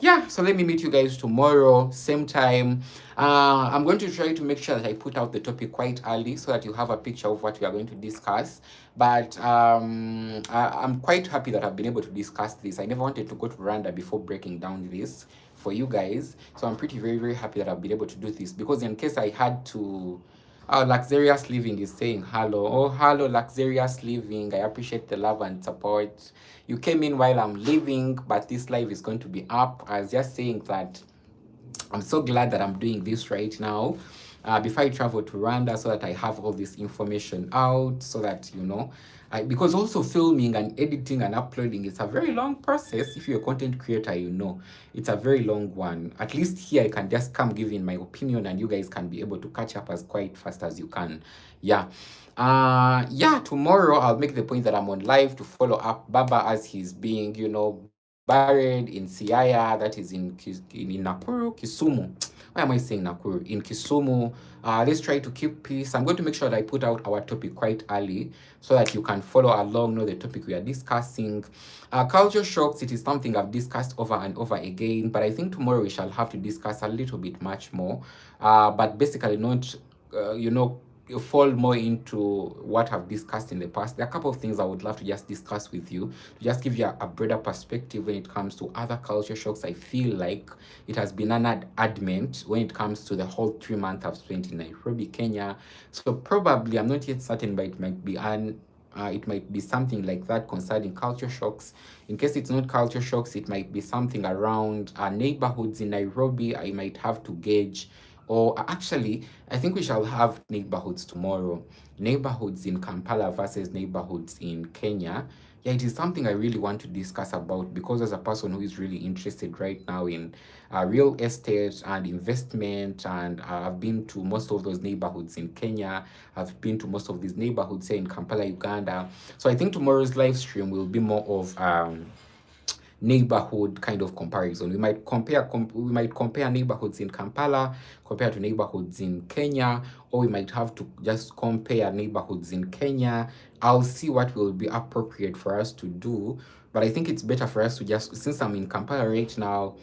Yeah, so let me meet you guys tomorrow, same time. I'm going to try to make sure that I put out the topic quite early so that you have a picture of what we are going to discuss. But I'm quite happy that I've been able to discuss this. I never wanted to go to Rwanda before breaking down this for you guys. So I'm pretty very, very happy that I've been able to do this, because in case I had to... Oh, Luxurious Living is saying hello. Oh, hello, Luxurious Living. I appreciate the love and support. You came in while I'm leaving, but this live is going to be up. I was just saying that I'm so glad that I'm doing this right now before I travel to Rwanda, so that I have all this information out, so that, because also filming and editing and uploading is a very long process. If you're a content creator, it's a very long one. At least here I can just come giving my opinion and you guys can be able to catch up as quite fast as you can. Yeah. Tomorrow I'll make the point that I'm on live to follow up Baba as he's being, buried in Siaya, that is in Nakuru, Kisumu. Why am I saying Nakuru? In Kisumu. Let's try to keep peace. I'm going to make sure that I put out our topic quite early so that you can follow along, know the topic we are discussing. Culture shocks, it is something I've discussed over and over again, but I think tomorrow we shall have to discuss a little bit much more. But basically not, fall more into what I've discussed in the past. There are a couple of things I would love to just discuss with you, to just give you a broader perspective when it comes to other culture shocks. I feel like it has been an adamant when it comes to the whole 3 months I've spent in Nairobi, Kenya. So probably, I'm not yet certain, but it might be something like that concerning culture shocks. In case it's not culture shocks, it might be something around neighborhoods in Nairobi. I might have to gauge, or actually, I think we shall have neighborhoods tomorrow. Neighborhoods in Kampala versus neighborhoods in Kenya. Yeah, it is something I really want to discuss about, because as a person who is really interested right now in real estate and investment, and I've been to most of those neighborhoods in Kenya. I've been to most of these neighborhoods here in Kampala, Uganda. So I think tomorrow's live stream will be more of neighborhood kind of comparison. We might compare neighborhoods in Kampala compared to neighborhoods in Kenya, or we might have to just compare neighborhoods in Kenya. I'll see what will be appropriate for us to do, but I think it's better for us to just, since I'm in Kampala right now,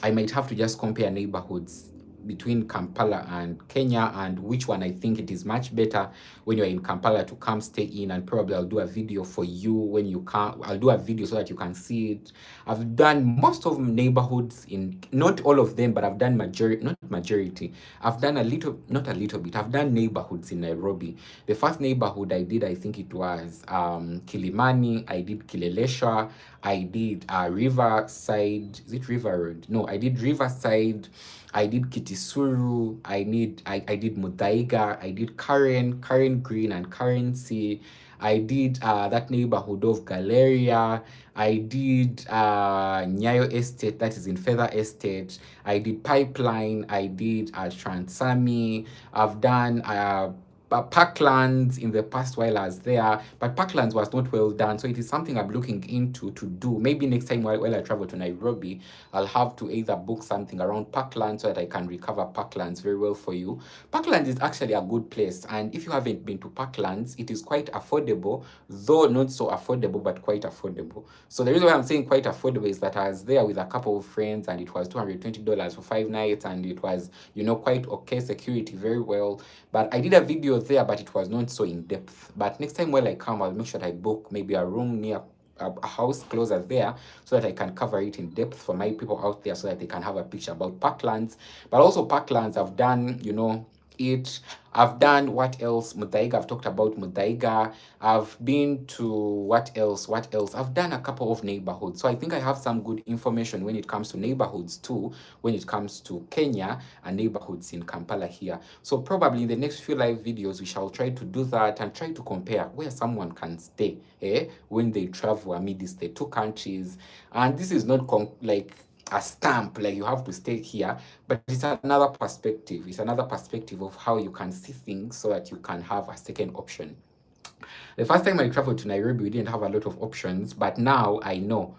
I might have to just compare neighborhoods between Kampala and Kenya, and which one I think it is much better when you're in Kampala to come stay in, and probably I'll do a video for you when you come. I'll do a video so that you can see it. I've done most of neighborhoods in, not all of them, but I've done not majority. I've done not a little bit, I've done neighborhoods in Nairobi. The first neighborhood I did, I think it was Kilimani, I did Kileleshwa, I did Riverside, is it River Road? No, I did Riverside, I did Kitisuru, I did Mudaiga, I did Karen Green and Karen C. I did that neighborhood of Galleria. I did Nyayo Estate, that is in Feather Estate. I did Pipeline. I did Transami. I've done Parklands in the past while I was there, but Parklands was not well done, so it is something I'm looking into to do. Maybe next time while I travel to Nairobi, I'll have to either book something around Parklands so that I can recover Parklands very well for you. Parklands is actually a good place, and if you haven't been to Parklands, it is quite affordable, though not so affordable, but quite affordable. So the reason why I'm saying quite affordable is that I was there with a couple of friends, and it was $220 for 5 nights, and it was, you know, quite okay, security very well. But I did a video there, but it was not so in depth. But next time when I come, I'll make sure that I book maybe a room near a house closer there so that I can cover it in depth for my people out there so that they can have a picture about Parklands. But also Parklands, I've done, you know, I've done what else? Mudaiga, I've talked about Mudaiga. I've been to what else? I've done a couple of neighborhoods. So I think I have some good information when it comes to neighborhoods too, when it comes to Kenya and neighborhoods in Kampala here. So probably in the next few live videos, we shall try to do that and try to compare where someone can stay when they travel amidst the two countries. And this is not like a stamp, like you have to stay here, but it's another perspective. It's another perspective of how you can see things so that you can have a second option. The first time I traveled to Nairobi, we didn't have a lot of options, but now I know,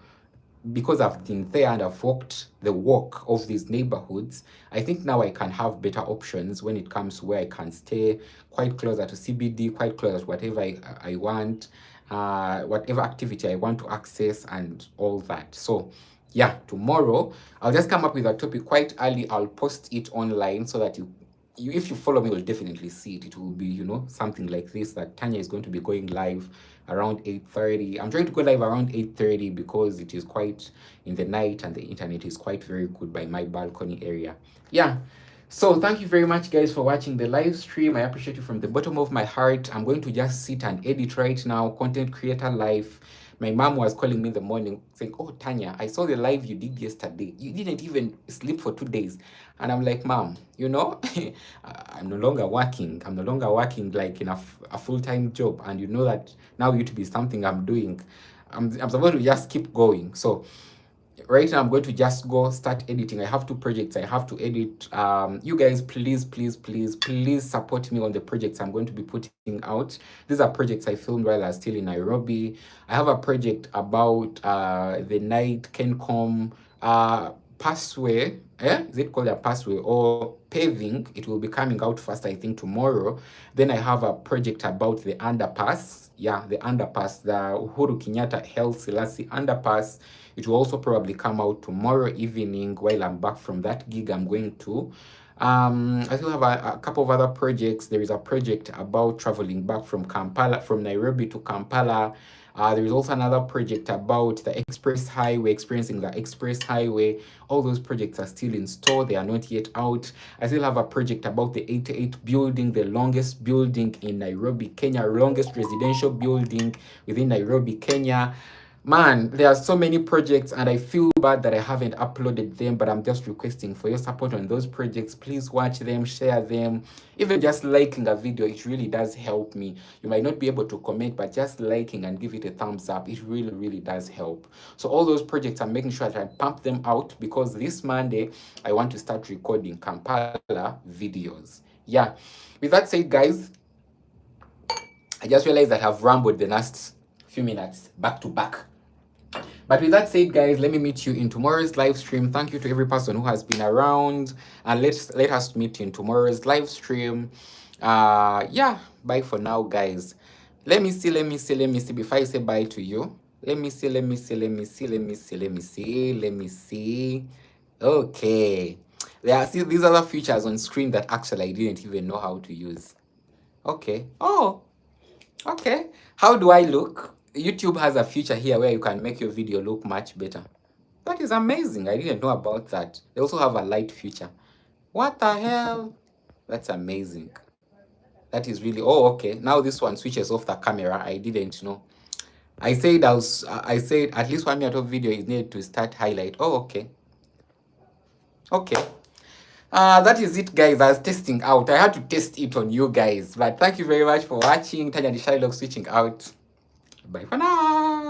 because I've been there and I've walked the walk of these neighborhoods, I think now I can have better options when it comes to where I can stay, quite closer to CBD, quite closer to whatever I want, whatever activity I want to access and all that. So yeah, tomorrow I'll just come up with a topic quite early. I'll post it online so that you if you follow me, you'll definitely see it. It will be, you know, something like this, that Tanya is going to be going live around 8:30. I'm trying to go live around 8:30 because it is quite in the night and the internet is quite very good by my balcony area. Yeah. So thank you very much, guys, for watching the live stream. I appreciate you from the bottom of my heart. I'm going to just sit and edit right now, content creator life. My mom was calling me in the morning saying, "Oh, Tanya, I saw the live you did yesterday. You didn't even sleep for 2 days." And I'm like, "Mom, you know, I'm no longer working. I'm no longer working like in a full-time job. And you know that now YouTube is something I'm doing. I'm supposed to just keep going." So right now I'm going to just go start editing. I have 2 projects I have to edit. You guys, please support me on the projects I'm going to be putting out. These are projects I filmed while I was still in Nairobi. I have a project about the night Kencom passway. Is it called a passway or paving? It will be coming out first, I think, tomorrow. Then I have a project about the underpass. Yeah, the underpass, the Uhuru Kenyatta Haile Selassie underpass. It will also probably come out tomorrow evening while I'm back from that gig I'm going to. I still have a couple of other projects. There is a project about traveling back from Kampala, from Nairobi to Kampala. There is also another project about the express highway, experiencing the express highway. All those projects are still in store. They are not yet out. I still have a project about the 88 building, the longest building in Nairobi, Kenya, longest residential building within Nairobi, Kenya. Man, there are so many projects and I feel bad that I haven't uploaded them, but I'm just requesting for your support on those projects. Please watch them, share them. Even just liking a video, it really does help me. You might not be able to comment, but just liking and give it a thumbs up, it really does help. So all those projects, I'm making sure that I pump them out because this Monday, I want to start recording Kampala videos. Yeah. With that said, guys, I just realized that I've rambled the last few minutes back to back. But with that said, guys, let me meet you in tomorrow's live stream. Thank you to every person who has been around, and let us meet in tomorrow's live stream. Yeah, bye for now, guys. Let me see before I say bye to you. Let me see. Okay. See, these other features on screen that actually I didn't even know how to use. Okay. Oh, okay. How do I look? YouTube has a feature here where you can make your video look much better. That is amazing. I didn't know about that. They also have a light feature. What the hell? That's amazing. That is really, oh, okay. Now this one switches off the camera. I didn't know. I said at least 1 minute of video is needed to start highlight. Oh, okay. Okay. That is it, guys. I was testing out. I had to test it on you guys. But thank you very much for watching. Tanya the Shylock switching out. Bye for now.